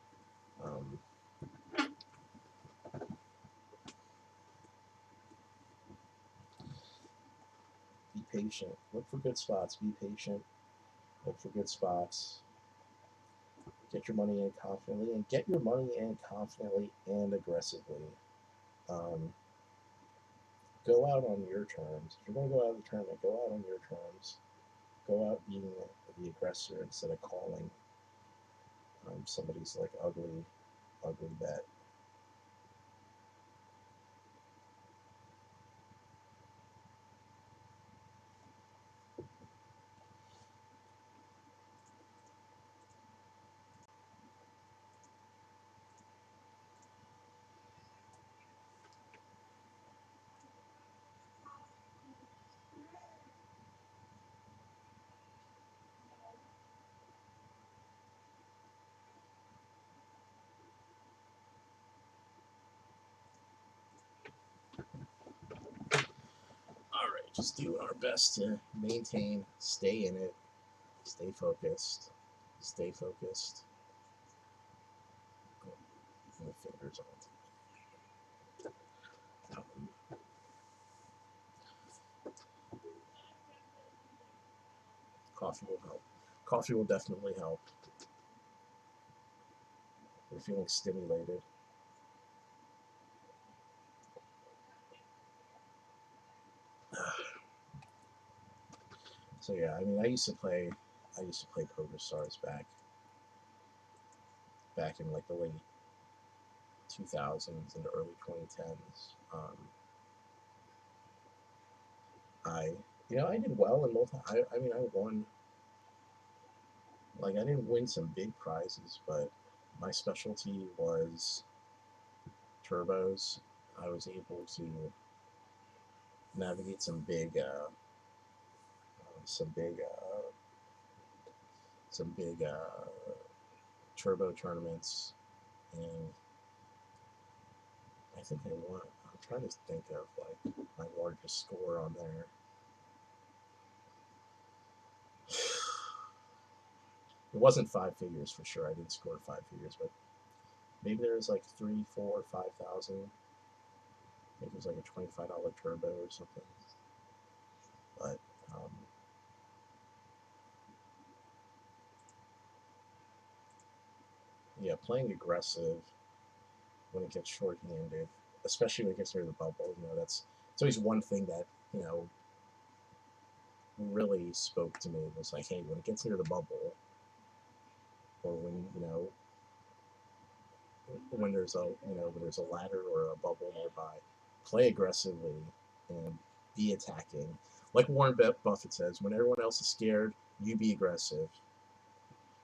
Speaker 1: be patient. Look for good spots. Be patient. Look for good spots. Get your money in confidently, and get your money in confidently and aggressively. Go out on your terms. If you're going to go out of the tournament, go out on your terms. Go out being the aggressor instead of calling somebody's like ugly bet. All right, just do our best to maintain, stay in it, stay focused, stay focused. My fingers on. Coffee will help. Coffee will definitely help. We're feeling stimulated. So yeah, I mean, I used to play PokerStars back in like the late 2000s and the early 2010s. I did well in multi. I mean, I won. Like, I didn't win some big prizes, but my specialty was turbos. I was able to navigate some big, some big, some big turbo tournaments, and I think I won. I'm trying to think of like my largest score on there. It wasn't 5 figures for sure. I didn't score 5 figures, but maybe there was like 3, 4, 5,000. I think it was like a $25 turbo or something. But yeah, playing aggressive when it gets short-handed, especially when it gets near the bubble, it's always one thing that really spoke to me. It was like, hey, when it gets near the bubble, or when there's a ladder or a bubble nearby, play aggressively and be attacking. Like Warren Buffett says, when everyone else is scared, you be aggressive.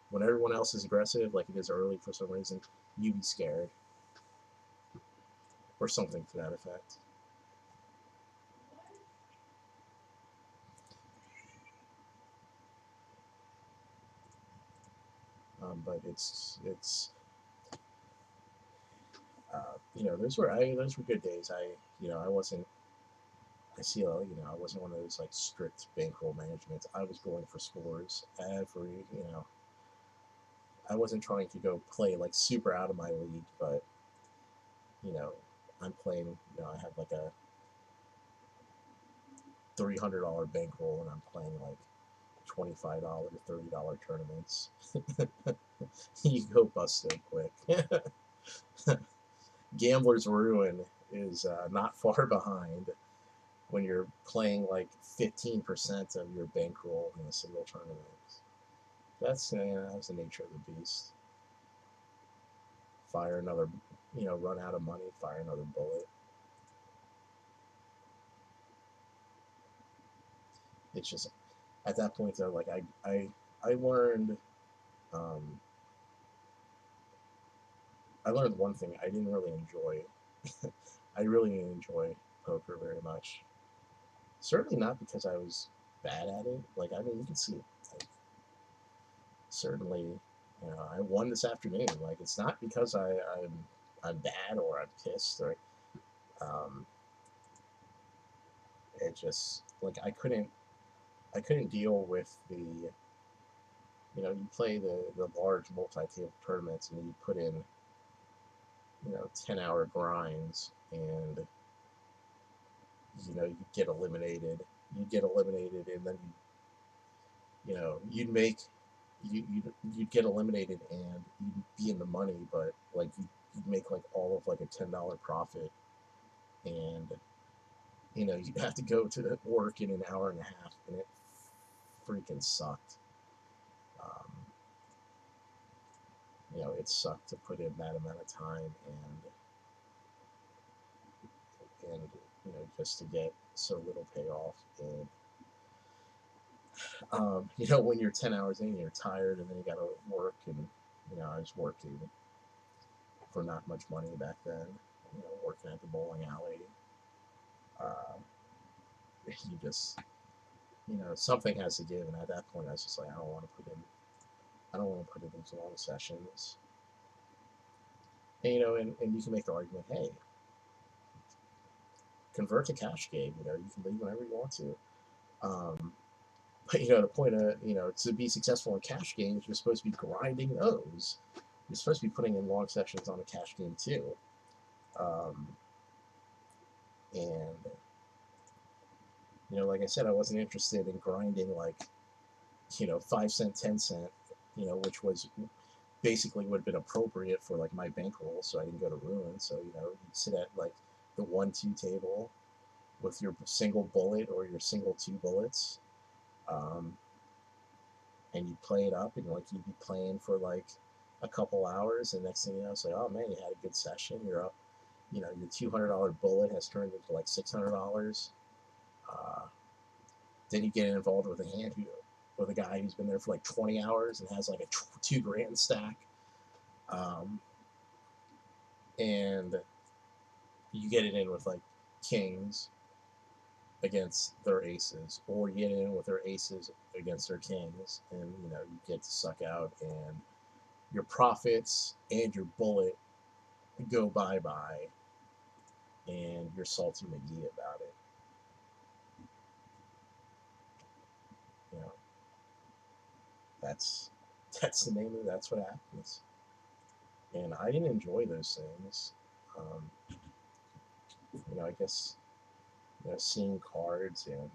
Speaker 1: When everyone else is aggressive, like it is early for some reason, you be scared, or something to that effect. But those were good days. I wasn't. I wasn't one of those like strict bankroll managements. I was going for scores every. I wasn't trying to go play like super out of my league, but I'm playing. I have like a $300 bankroll, and I'm playing like $25, $30 tournaments. You go bust so quick. Gambler's ruin is not far behind when you're playing like 15% of your bankroll in a single tournament. That's the nature of the beast. Fire another, run out of money, fire another bullet. It's just at that point though, like I learned, um, one thing I didn't really enjoy. I really didn't enjoy poker very much. Certainly not because I was bad at it. Like, I mean, you can see it. Like, certainly, I won this afternoon. Like, it's not because I'm bad or I'm pissed or um, it just like I couldn't deal with you play the large multi-table tournaments and you put in 10-hour grinds and you get eliminated. You get eliminated, and then you'd get eliminated and you'd be in the money, but like you'd make like all of like a $10 profit, and you'd have to go to work in an hour and a half, and it freaking sucked. Um, it sucked to put in that amount of time and just to get so little payoff. And when you're 10 hours in, you're tired, and then you got to work, and I was working for not much money back then. Working at the bowling alley. Uh, you just, something has to give, and at that point, I was just like, I don't want to put in these long sessions. And and you can make the argument, hey, convert to cash game. You can leave whenever you want to. But the point of to be successful in cash games, you're supposed to be grinding those. You're supposed to be putting in long sessions on a cash game too. Um, and like I said, I wasn't interested in grinding like 5 cent, 10 cent, which was basically would have been appropriate for like my bankroll, so I didn't go to ruin. So you sit at like the 1-2 table with your single bullet or your single 2 bullets, um, and you play it up, and like you'd be playing for like a couple hours, and next thing you know, it's like, oh man, you had a good session. You're up. Your $200 bullet has turned into like $600. Uh, then you get involved with a guy who's been there for like 20 hours and has like a $2,000 stack. Um, and you get it in with like kings against their aces, or you get in with their aces against their kings, and you get to suck out, and your profits and your bullet go bye bye, and you're salty McGee about it. that's the name of it. That's what happens. And I didn't enjoy those things. You know, I guess, you know, seeing cards and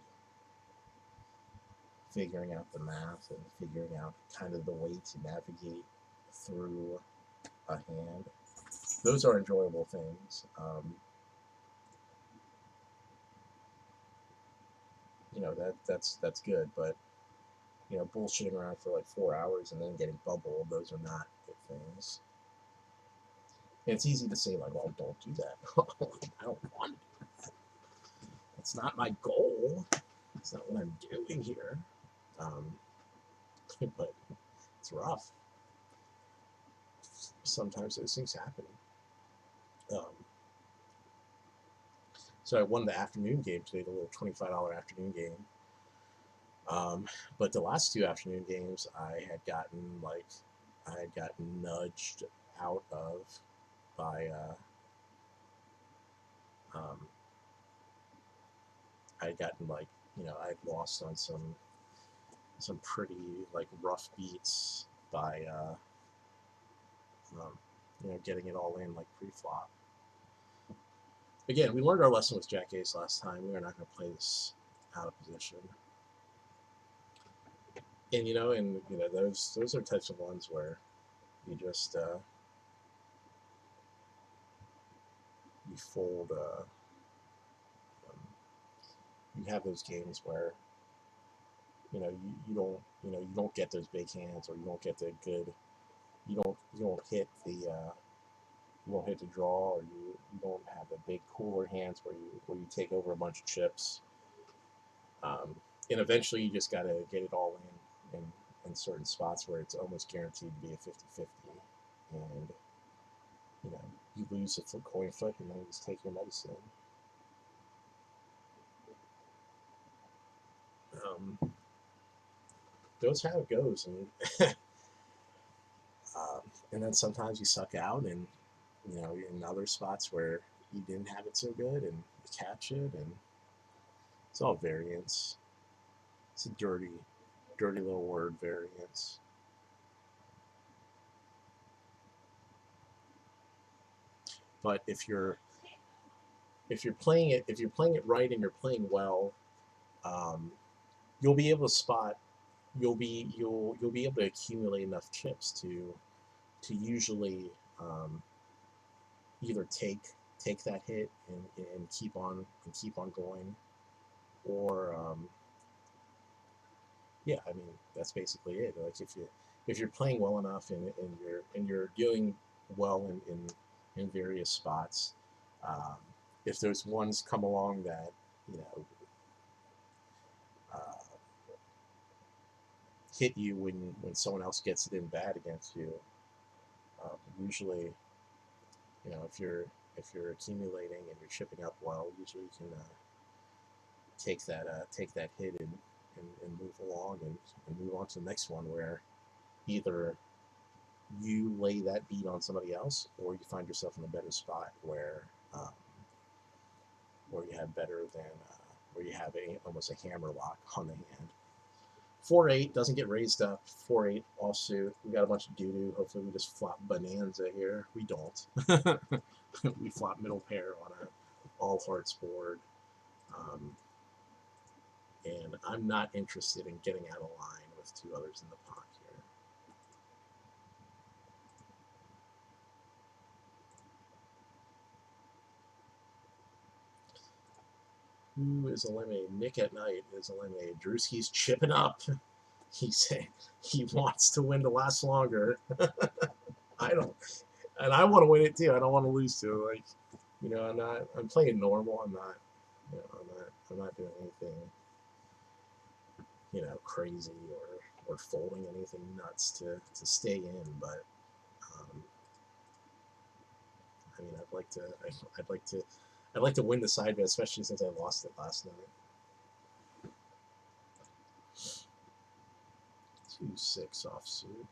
Speaker 1: figuring out the math and figuring out kind of the way to navigate through a hand. Those are enjoyable things. You know, that's good, but you know, bullshitting around for like 4 hours and then getting bubbled, those are not good things. And it's easy to say like, well, don't do that. I don't want to do that. That's not my goal. It's not what I'm doing here. But it's rough. Sometimes those things happen. So I won the afternoon game today, the little $25 afternoon game. But the last 2 afternoon games, I had gotten nudged out of by I had gotten like, you know, I'd lost on some pretty like rough beats by you know, getting it all in like pre-flop. Again, we learned our lesson with Jack Ace last time. We are not going to play this out of position. And you know, those are types of ones where you just you fold. You have those games where you know you don't get those big hands, or you don't get the good. You don't hit the you won't hit the draw, or you don't have the big cooler hands where you take over a bunch of chips. And eventually you just got to get it all in certain spots where it's almost guaranteed to be a 50-50. And, you know, you lose a coin flip and then you just take your medicine. That's how it goes. And then sometimes you suck out, and, you know, in other spots where you didn't have it so good and you catch it, and it's all variance. It's a dirty little word, variance. But if you're playing it right and you're playing well, you'll be able to spot. You'll be able to accumulate enough chips to usually either take that hit and keep on going, or yeah, I mean, that's basically it. Like if you're playing well enough and you're doing well in various spots, if those ones come along that, you know, hit you when someone else gets it in bad against you, usually, you know, if you're accumulating and you're chipping up well, usually you can take that hit and move along and move on to the next one, where either you lay that beat on somebody else, or you find yourself in a better spot where you have where you have almost a hammer lock on the hand. 4-8 doesn't get raised up. 4-8 offsuit. We got a bunch of doo-doo. Hopefully we just flop bonanza here. We don't. We flop middle pair on a all hearts board. And I'm not interested in getting out of line with 2 others in the pot here. Who is eliminated? Nick at Night is eliminated. Drewski's chipping up. He wants to win to last longer. I don't, and I want to win it too. I don't want to lose to. Like, you know, I'm playing normal. I'm not doing anything, you know, crazy or folding anything nuts to stay in. But I mean, I'd like to win the side bet, especially since I lost it last night. 2-6 offsuit.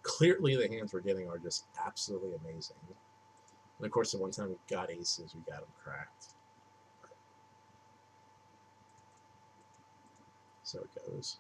Speaker 1: Clearly, the hands we're getting are just absolutely amazing. And of course, the one time we got aces, we got them cracked. So it goes.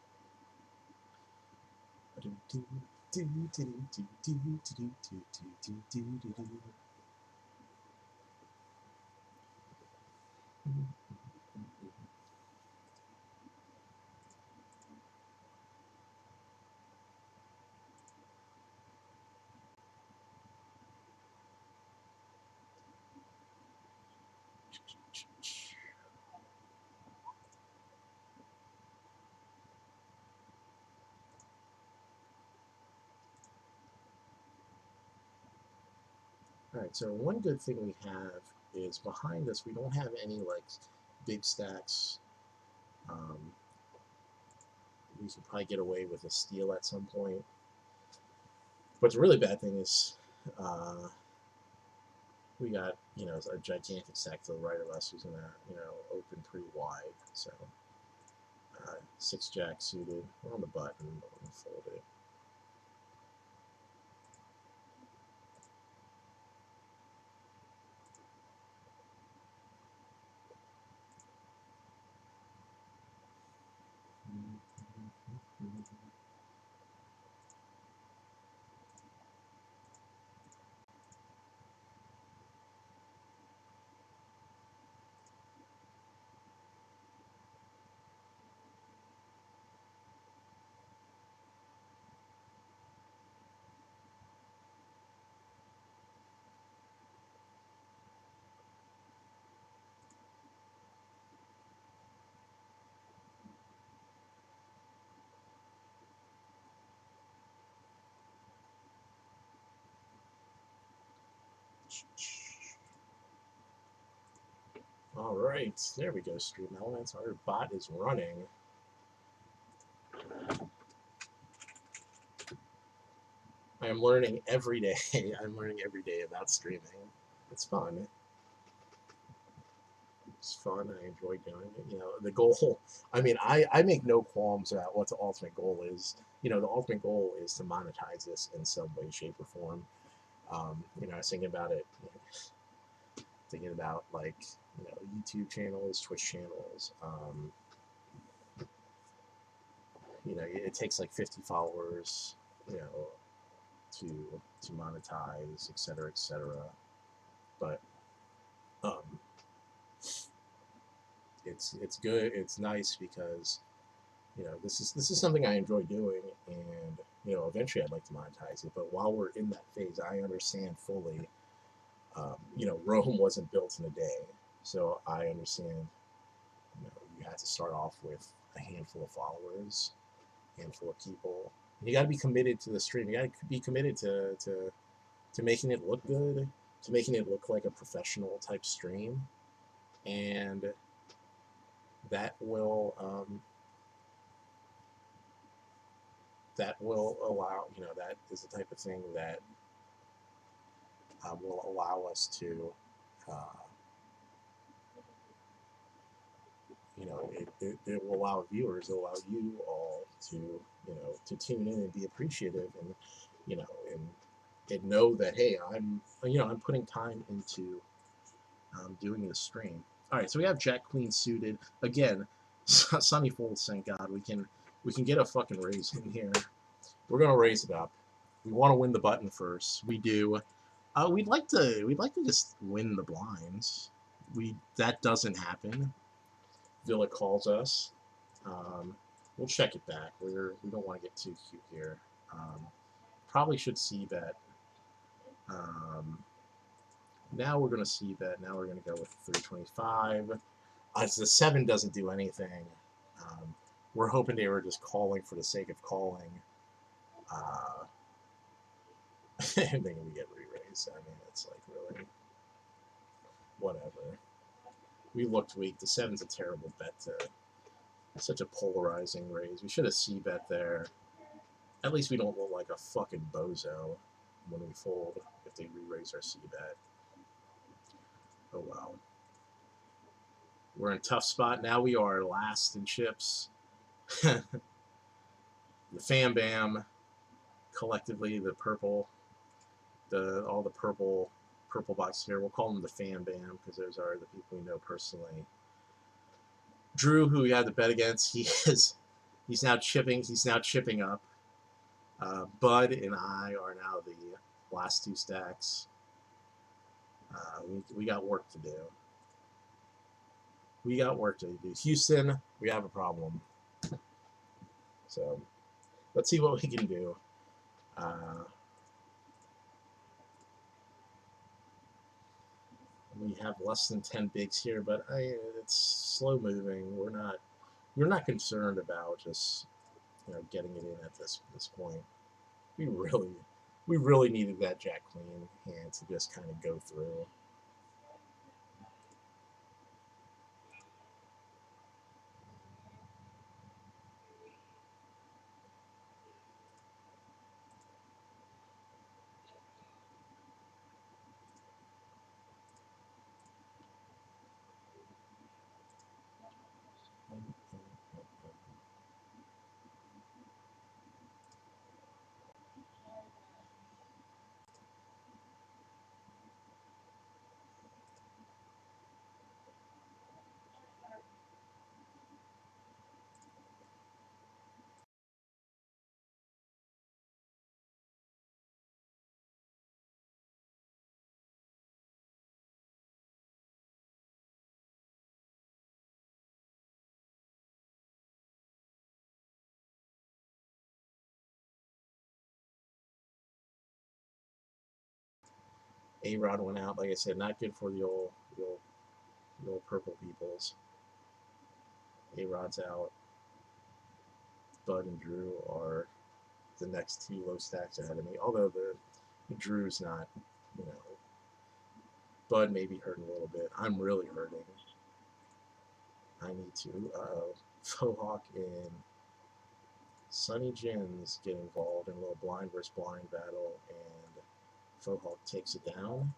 Speaker 1: Alright, so one good thing we have is behind us we don't have any like big stacks. We can probably get away with a steal at some point. But the really bad thing is we got, you know, a gigantic stack to the right of us who's gonna, you know, open pretty wide. So 6-jack suited. We're on the button, but we're gonna fold it. All right, there we go, Stream Elements. Our bot is running. I am learning every day. I'm learning every day about streaming. It's fun. It's fun. I enjoy doing it. You know, the goal, I mean, I make no qualms about what the ultimate goal is. You know, the ultimate goal is to monetize this in some way, shape, or form. You know, I was thinking about it, thinking about like, you know, YouTube channels, Twitch channels. You know, it takes like 50 followers, you know, to monetize, et cetera, et cetera. But um, it's good. It's nice because, you know, this is something I enjoy doing, and you know, eventually I'd like to monetize it. But while we're in that phase, I understand fully. You know, Rome wasn't built in a day, so I understand. You know, you have to start off with a handful of followers, handful of people. And you got to be committed to the stream. You got to be committed to making it look good, to making it look like a professional type stream, and that will allow, you know, that is the type of thing that will allow us to uh, you know, it will allow viewers, it will allow you all to, you know, to tune in and be appreciative, and you know, and know that, hey, I'm, you know, I'm putting time into doing this stream. All right, so we have Jack Queen suited again. Sunny folds, thank God. We can get a fucking raise in here. We're gonna raise it up. We want to win the button first. We do. We'd like to just win the blinds. That doesn't happen. Villa calls us. We'll check it back. We don't want to get too cute here. Probably should see bet. Um, now we're going to see bet. Now we're going to go with 325. As the 7 doesn't do anything, we're hoping they were just calling for the sake of calling. And then we get re-raised. I mean, it's like, really, whatever. We looked weak. The 7's a terrible bet to. Such a polarizing raise. We should have c-bet there. At least we don't look like a fucking bozo when we fold if they re-raise our c-bet. Oh well. We're in a tough spot. Now we are last in chips. The Fam Bam, collectively, the purple, all the purple boxes here. We'll call them the Fam Bam because those are the people we know personally. Drew, who we had to bet against, he's now chipping. He's now chipping up. Bud and I are now the last two stacks. We got work to do. We got work to do. Houston, we have a problem. So let's see what we can do. We have less than 10 bigs here, but it's slow moving. We're not concerned about just getting it in at this point. We really needed that Jack Queen hand to just kind of go through. A-Rod went out, like I said, not good for the old purple peoples. A-Rod's out. Bud and Drew are the next two low stacks ahead of me. Although the Drew's not, you know, Bud may be hurting a little bit. I'm really hurting. I need to. Fohawk and Sunny Jins get involved in a little blind versus blind battle, and Fohawk takes it down.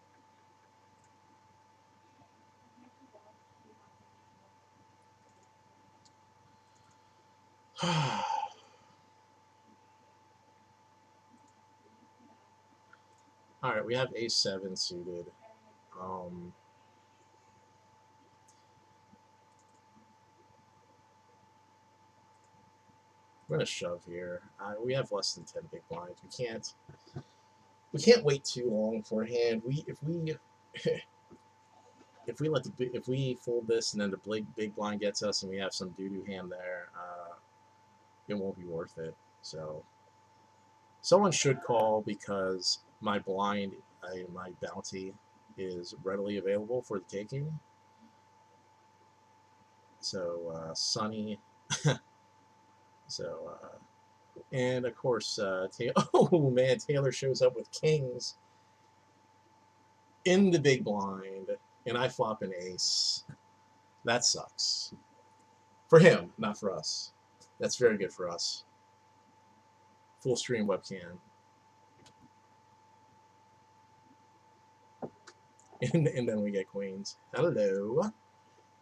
Speaker 1: All right, we have A7 suited. I'm gonna shove here. We have less than 10 big blinds. We can't wait too long for a hand. If we fold this and then the big blind gets us and we have some doo-doo hand there, it won't be worth it. So someone should call because my my bounty is readily available for the taking. So Sunny, so and of course oh man, Taylor shows up with kings in the big blind, and I flop an ace. That sucks. For him, not for us. That's very good for us. Full stream webcam. And then we get queens. Hello.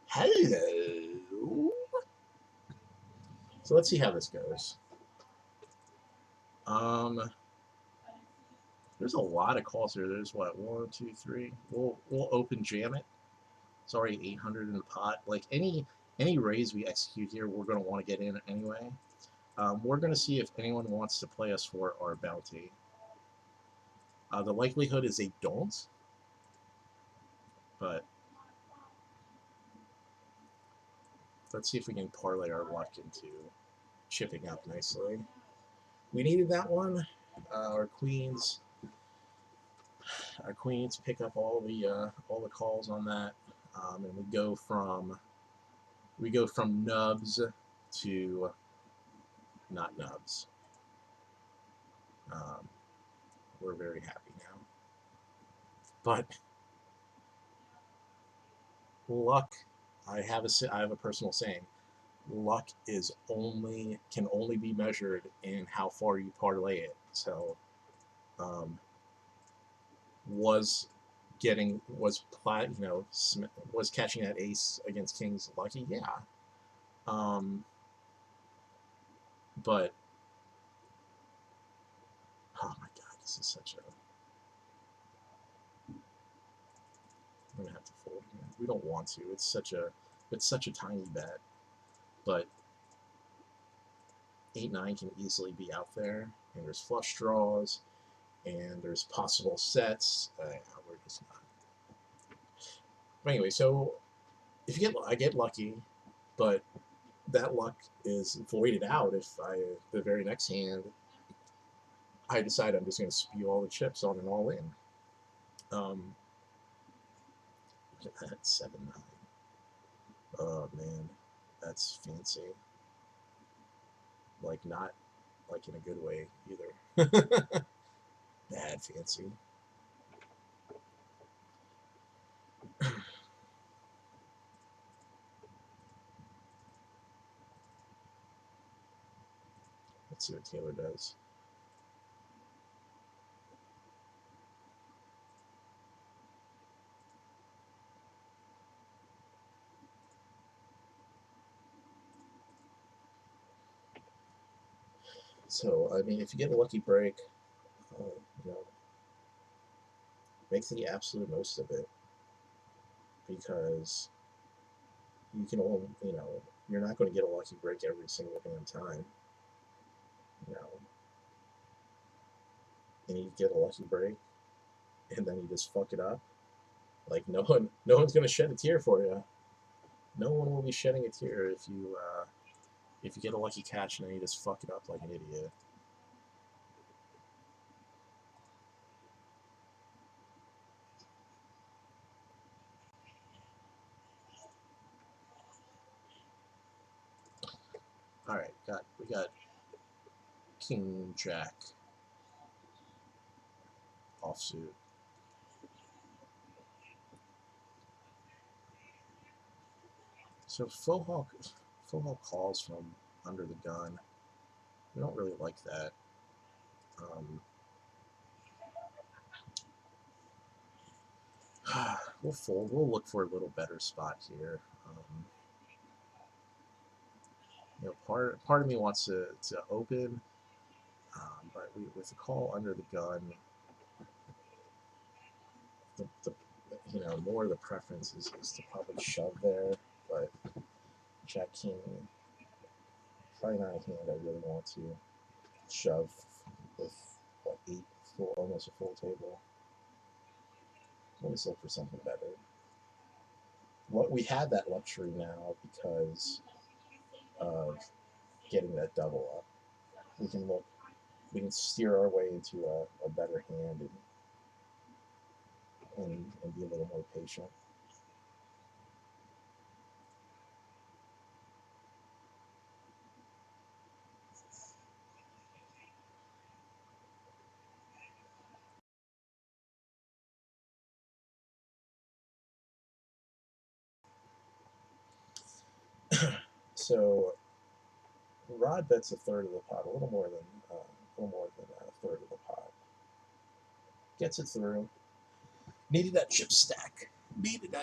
Speaker 1: Hello. So let's see how this goes. There's a lot of calls here. There's what, 1, 2, 3. We'll open jam it. It's already 800 in the pot. Like any raise we execute here, we're going to want to get in anyway. We're going to see if anyone wants to play us for our bounty. The likelihood is they don't, but let's see if we can parlay our luck into chipping up nicely. We needed that one. Our queens pick up all the calls on that, and we go from nubs to not nubs. We're very happy now, but luck. I have a personal saying. Luck can only be measured in how far you parlay it. So, was catching that ace against kings lucky? Yeah. But oh my god, this is such a. I'm gonna have to fold here. We don't want to. It's such a tiny bet, but 8-9 can easily be out there, and there's flush draws, and there's possible sets. We're just not. But anyway, so if you get, I get lucky, but that luck is voided out if the very next hand I decide I'm just going to spew all the chips on an all in. Look at that 7-9. Oh man, that's fancy. Like not like in a good way either. Bad fancy. Let's see what Taylor does. So I mean, if you get a lucky break, you know, make the absolute most of it, because you can only, you know, you're not going to get a lucky break every single damn time. You know, and you get a lucky break, and then you just fuck it up. Like no one's going to shed a tear for you. No one will be shedding a tear if you get a lucky catch and then you just fuck it up like an idiot. All right, we got King Jack offsuit. So full hawk calls from under the gun. We don't really like that. We'll fold. We'll look for a little better spot here. You know, part of me wants to open, but with the call under the gun, the you know, more of the preference is to probably shove there, but Jack King, probably not a hand I really want to shove with what, almost a full table. Always look for something better. What we have that luxury now because of getting that double up. We can look, we can steer our way into a better hand and be a little more patient. So Rod bets a third of the pot, a little more than a third of the pot. Gets it through. Needed that chip stack. Needed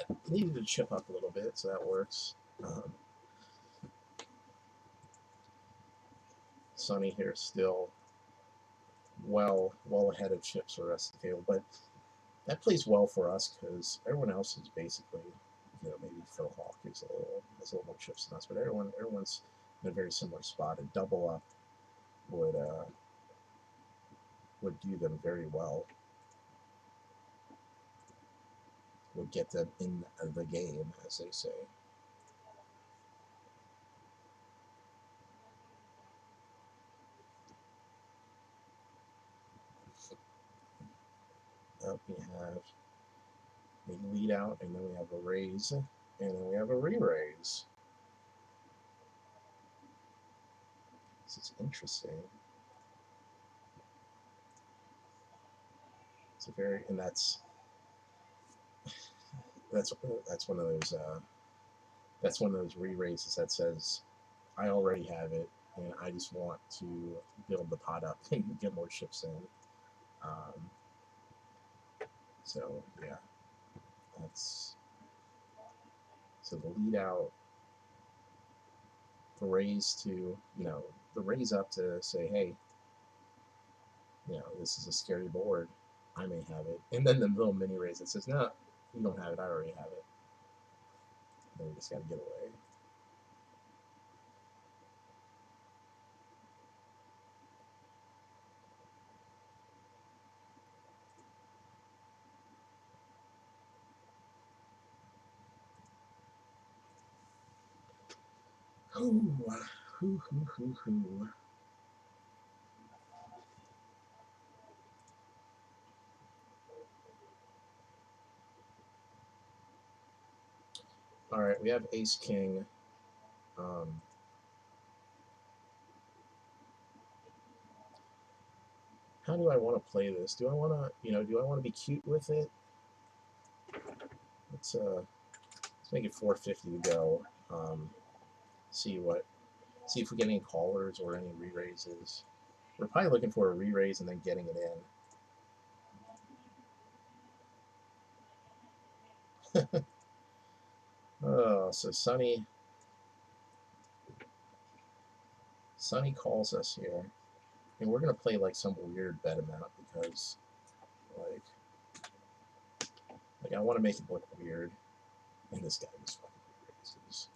Speaker 1: to chip up a little bit, so that works. Sonny here still well ahead of chips for the rest of the table, but that plays well for us because everyone else is basically, you know, maybe Phil Hawk has a little more chips than us, but everyone's in a very similar spot. A double up would do them very well. Would get them in the game, as they say. We have a lead out, and then we have a raise, and then we have a re-raise. This is interesting. It's a very, and that's one of those re-raises that says I already have it, and I just want to build the pot up and get more chips in. So yeah, that's so the lead out, the raise to, you know, the raise up to say, hey, you know, this is a scary board. I may have it, and then the little mini raise that says, no, you don't have it. I already have it. And you just got to get away. Ooh, hoo, hoo, hoo, hoo. All right, we have Ace King. How do I want to play this? Do I want to, do I want to be cute with it? Let's make it 450 to go. See if we get any callers or any re-raises. We're probably looking for a re-raise and then getting it in. Oh, so Sonny calls us here, and we're gonna play like some weird bet amount because, like I want to make it look weird, and this guy was fucking re-raises.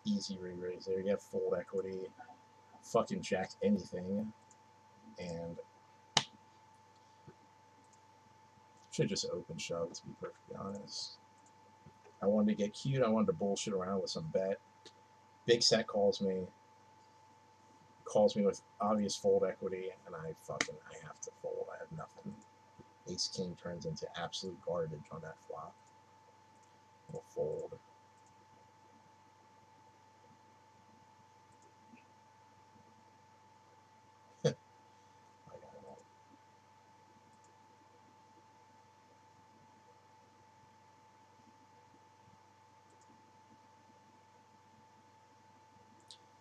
Speaker 1: Easy re-raise there. You have fold equity, fucking jack anything, and should just open shove, to be perfectly honest. I wanted to get cute. I wanted to bullshit around with some bet. Big set calls me with obvious fold equity, and I have to fold. I have nothing. Ace King turns into absolute garbage on that flop. We'll fold.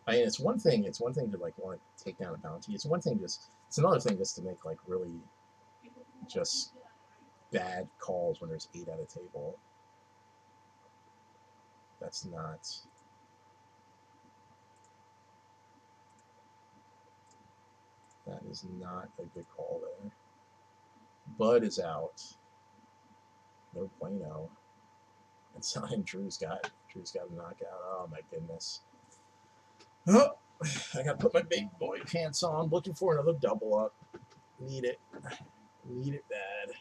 Speaker 1: I mean, it's one thing to like want to take down a bounty. It's another thing just to make like really just bad calls when there's 8 at a table. That's not. That is not a good call there. Bud is out. No bueno. And Drew's got a knockout. Oh my goodness. Oh, I gotta put my big boy pants on. Looking for another double up. Need it. Need it bad.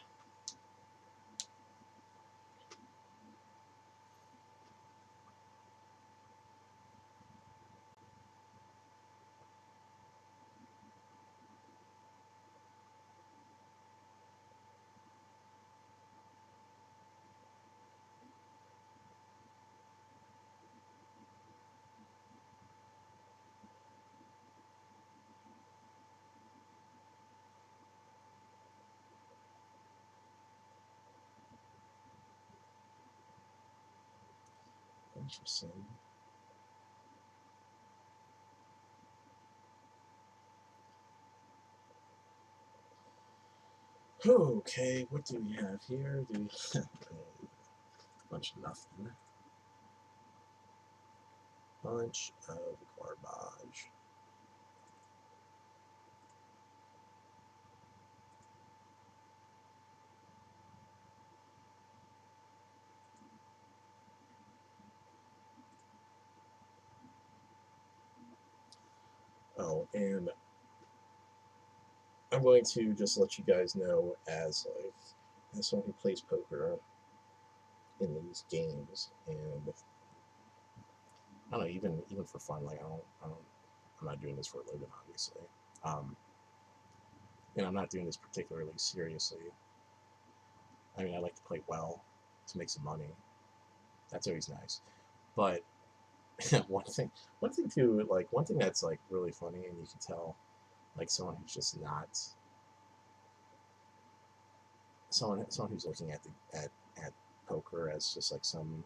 Speaker 1: Interesting. Okay, what do we have here? Bunch of nothing. Bunch of garbage. Oh, and I'm going to just let you guys know as someone who plays poker in these games, and I don't know, even for fun, like I'm not doing this for a living, obviously. And I'm not doing this particularly seriously. I mean, I like to play well to make some money. That's always nice. But one thing too, like one thing that's like really funny, and you can tell, like someone who's just not someone who's looking at poker as just like some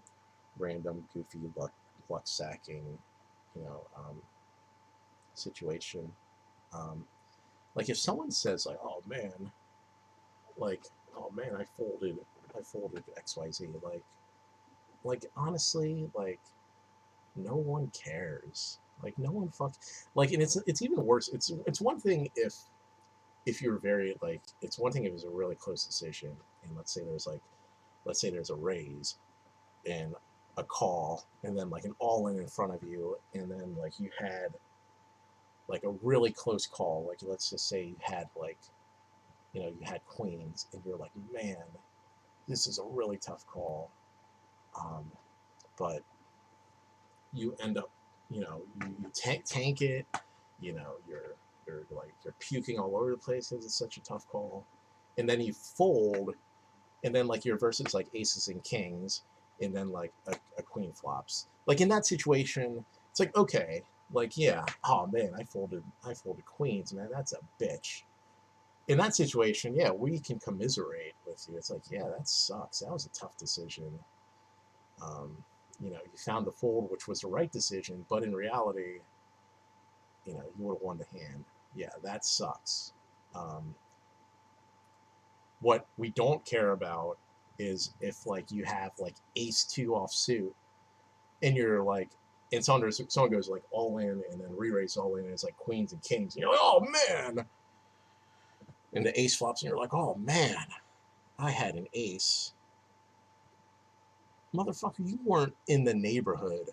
Speaker 1: random goofy luck sacking, you know, situation. Like if someone says like, like, oh man, I folded XYZ, like honestly, like no one cares. Like no one like, and it's even worse. It's one thing if you're very like, it's one thing if it was a really close decision, and let's say there's a raise and a call, and then like an all in front of you, and then like you had like a really close call. Like let's just say you had like, you had queens, and you're like, man, this is a really tough call, but you end up, you tank it, you're puking all over the place because it's such a tough call, and then you fold, and then like your versus like aces and kings, and then like a queen flops. Like in that situation, it's like, okay, like, yeah, oh man, I folded queens, man, that's a bitch. In that situation, yeah, we can commiserate with you. It's like, yeah, that sucks. That was a tough decision. Um, you found the fold, which was the right decision, but in reality, you would have won the hand. Yeah, that sucks. Um, what we don't care about is if like you have like ace two offsuit, and you're like, and someone goes like all in and then re-raise all in, and it's like queens and kings, and you're like, oh man, and the ace flops, and you're like, oh man, I had an ace. Motherfucker, you weren't in the neighborhood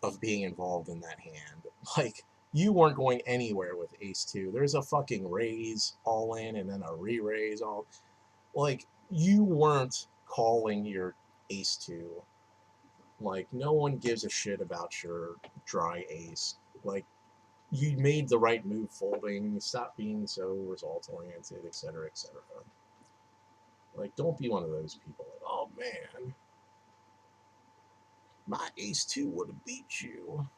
Speaker 1: of being involved in that hand. Like, you weren't going anywhere with ace two. There's a fucking raise all in and then a re-raise all. Like, you weren't calling your ace two. Like, no one gives a shit about your dry ace. Like, you made the right move folding. Stop being so result oriented, etc., etc. Like, don't be one of those people. Like, oh man, my ace two would have beat you.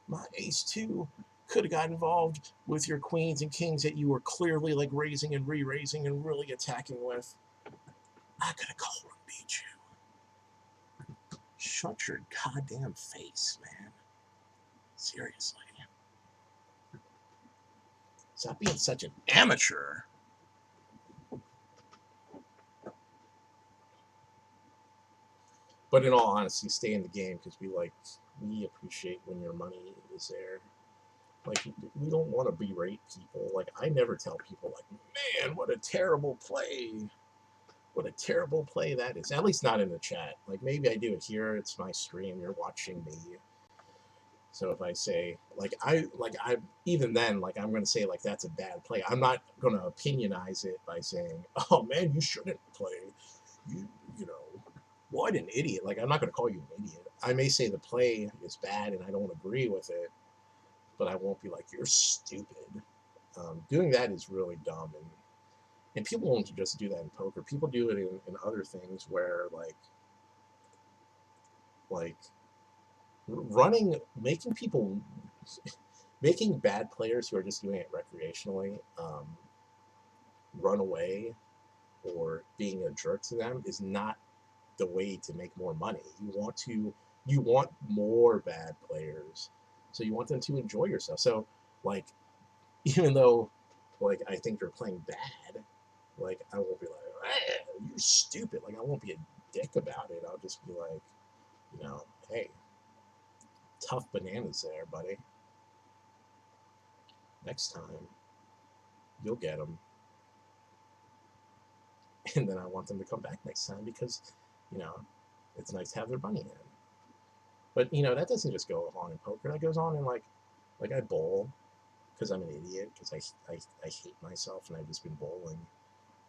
Speaker 1: My ace two could have got involved with your queens and kings that you were clearly like raising and re-raising and really attacking with. I could have called and beat you. Shut your goddamn face, man. Seriously. Stop being such an amateur. But in all honesty, stay in the game because we appreciate when your money is there. Like, we don't want to berate people. Like, I never tell people like, man, what a terrible play. What a terrible play that is. At least not in the chat. Like, maybe I do it here. It's my stream. You're watching me. So if I say I even then, like, I'm gonna say like that's a bad play. I'm not gonna opinionize it by saying, oh man, you shouldn't play. You know, what an idiot. Like, I'm not gonna call you an idiot. I may say the play is bad and I don't agree with it, but I won't be like, you're stupid. Doing that is really dumb, and people won't just do that in poker. People do it in other things where like running, making bad players who are just doing it recreationally run away, or being a jerk to them is not the way to make more money. You want more bad players, so you want them to enjoy yourself. So like, even though like I think they're playing bad, like I won't be like, you're stupid. Like, I won't be a dick about it. I'll just be like, hey, tough bananas there, buddy. Next time, you'll get them. And then I want them to come back next time because, it's nice to have their money in. But, that doesn't just go on in poker. That goes on in, like I bowl because I'm an idiot, because I hate myself, and I've just been bowling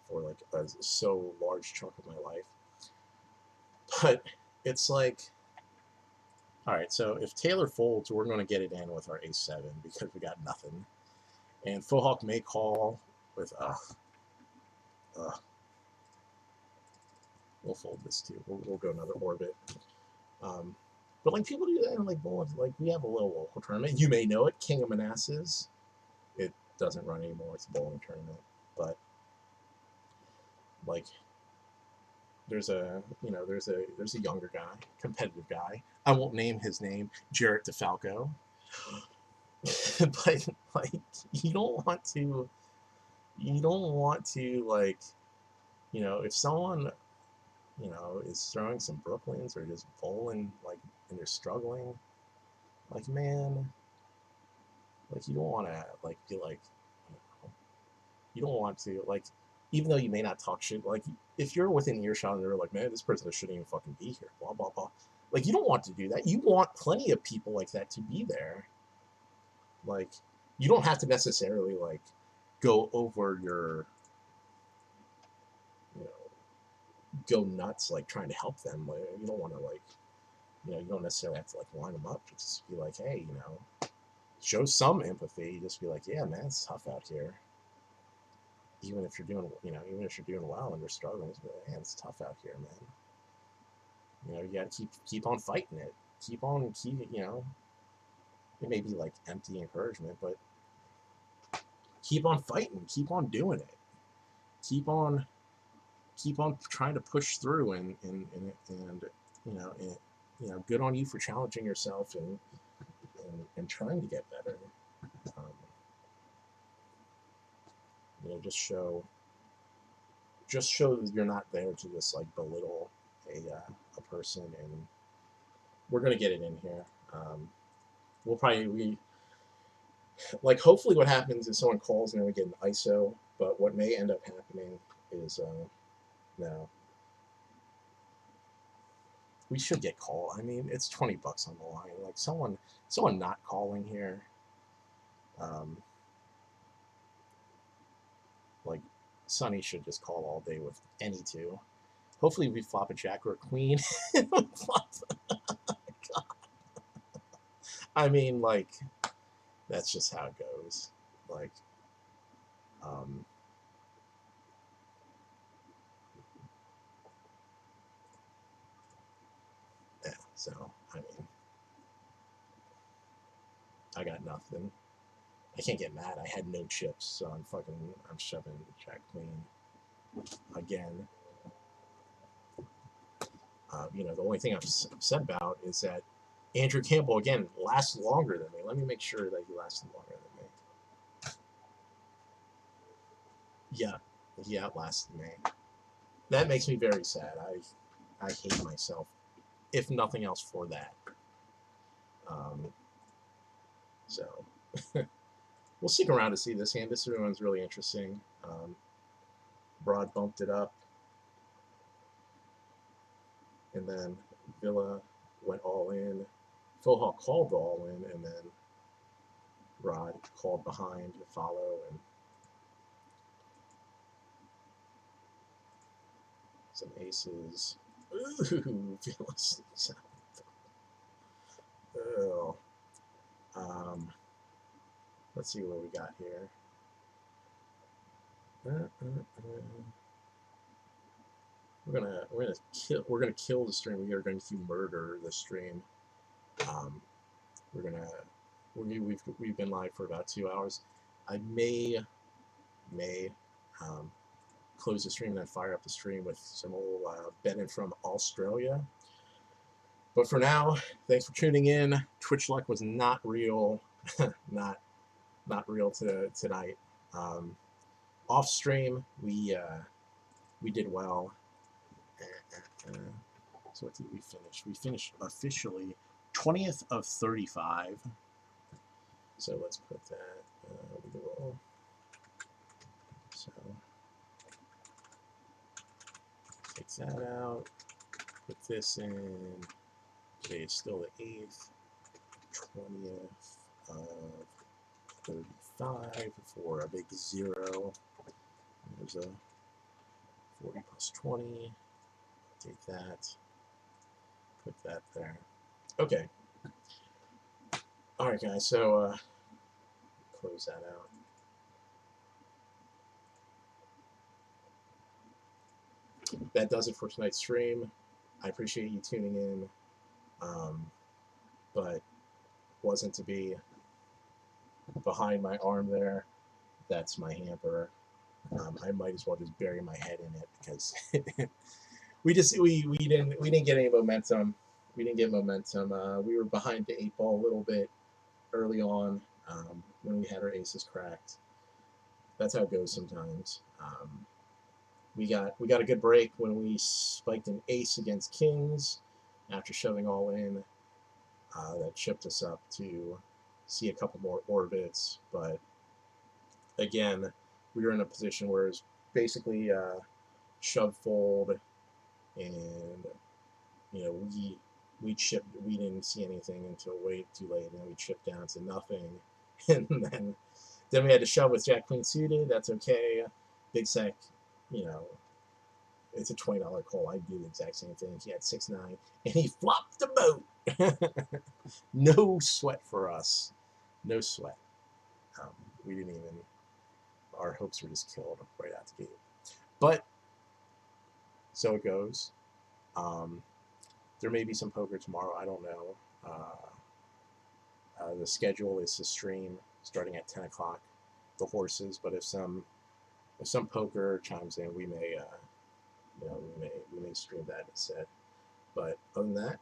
Speaker 1: for, like, a so large chunk of my life. But it's like, all right, so if Taylor folds, we're going to get it in with our ace-7 because we got nothing. And Fohawk may call with, we'll fold this too. We'll go another orbit. But like, people do that in like bowling. Like, we have a little local tournament. You may know it, King of Manassas. It doesn't run anymore. It's a bowling tournament. But like, there's a younger guy, competitive guy. I won't name his name, Jarrett DeFalco. But like, you don't want to like, if someone is throwing some Brooklyns or just bowling, like, and they're struggling, like, man, like, you don't want to like be like, you don't want to, like, even though you may not talk shit, like, if you're within earshot and they're like, man, this person shouldn't even fucking be here, blah blah blah, like, you don't want to do that. You want plenty of people like that to be there. Like, you don't have to necessarily like go over your, go nuts like trying to help them. You don't want to like, you don't necessarily have to like line them up. Just be like, hey, show some empathy. Just be like, yeah, man, it's tough out here. Even if you're doing, even if you're doing well and you're struggling, just be like, man, it's tough out here, man. You got to keep on fighting it. Keep on, it may be like empty encouragement, but keep on fighting. Keep on doing it. Keep on trying to push through and good on you for challenging yourself and trying to get better. Just show that you're not there to just like belittle a person, and we're gonna get it in here. We'll probably like hopefully what happens is someone calls and then we get an ISO, but what may end up happening is no. We should get called. I mean, it's $20 on the line. Like someone not calling here. Like Sonny should just call all day with any two. Hopefully we flop a jack or a queen. I mean, like, that's just how it goes. Like, yeah, so, I mean, I got nothing. I can't get mad. I had no chips, so I'm shoving jack queen again. The only thing I'm upset about is that Andrew Campbell, again, lasts longer than me. Let me make sure that he lasted longer than me. Yeah, he outlasted me. That makes me very sad. I hate myself, if nothing else, for that. So we'll stick around to see this hand. This one's really interesting. Broad bumped it up, and then Villa went all in. Phil Hawk called all in, and then Rod called behind to follow, and some aces. Ooh, Villa sneaks out. Oh. Let's see what we got here. We're gonna kill the stream. We are going to murder the stream. We've been live for about 2 hours. I may close the stream and then fire up the stream with some old Bennett from Australia. But for now, thanks for tuning in. Twitch luck was not real, not real tonight. Off stream, we did well. So what did we finish? We finished officially 20th of 35. So let's put that. We will. So take that out. Put this in. Okay, it's still the 8th. 20th of 35 for a big 0. There's a 40 plus 20. Take that. Put that there. Okay. Alright, guys, so close that out. That does it for tonight's stream. I appreciate you tuning in. But wasn't to be. Behind my arm there, that's my hamper. I might as well just bury my head in it because we didn't get any momentum. We didn't get momentum. We were behind the 8 ball a little bit early on when we had our aces cracked. That's how it goes sometimes. We got a good break when we spiked an ace against kings after shoving all in. That chipped us up to see a couple more orbits, but again, we were in a position where it's basically shove fold, and we chipped. We didn't see anything until way too late, and then we chipped down to nothing, and then we had to shove with Jack Queen suited. That's okay. Big Sec, It's a $20 call. I do the exact same thing. He had 6-9, and he flopped the boat. No sweat for us. No sweat. We didn't even. Our hopes were just killed right out the gate. But so it goes. There may be some poker tomorrow. I don't know. The schedule is to stream starting at 10 o'clock. The horses, but if some poker chimes in, we may we may stream that instead. But other than that,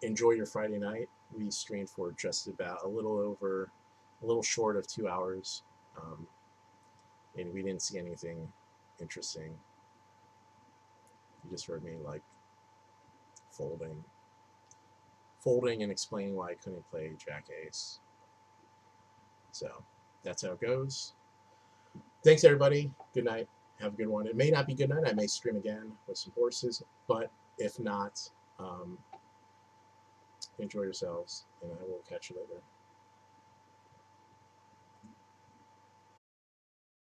Speaker 1: enjoy your Friday night. We streamed for just about a little short of 2 hours, and we didn't see anything interesting. You just heard me like folding and explaining why I couldn't play Jack Ace. So that's how it goes. Thanks, everybody. Good night. Have a good one. It may not be good night. I may stream again with some horses, but if not, enjoy yourselves, and I will catch you later.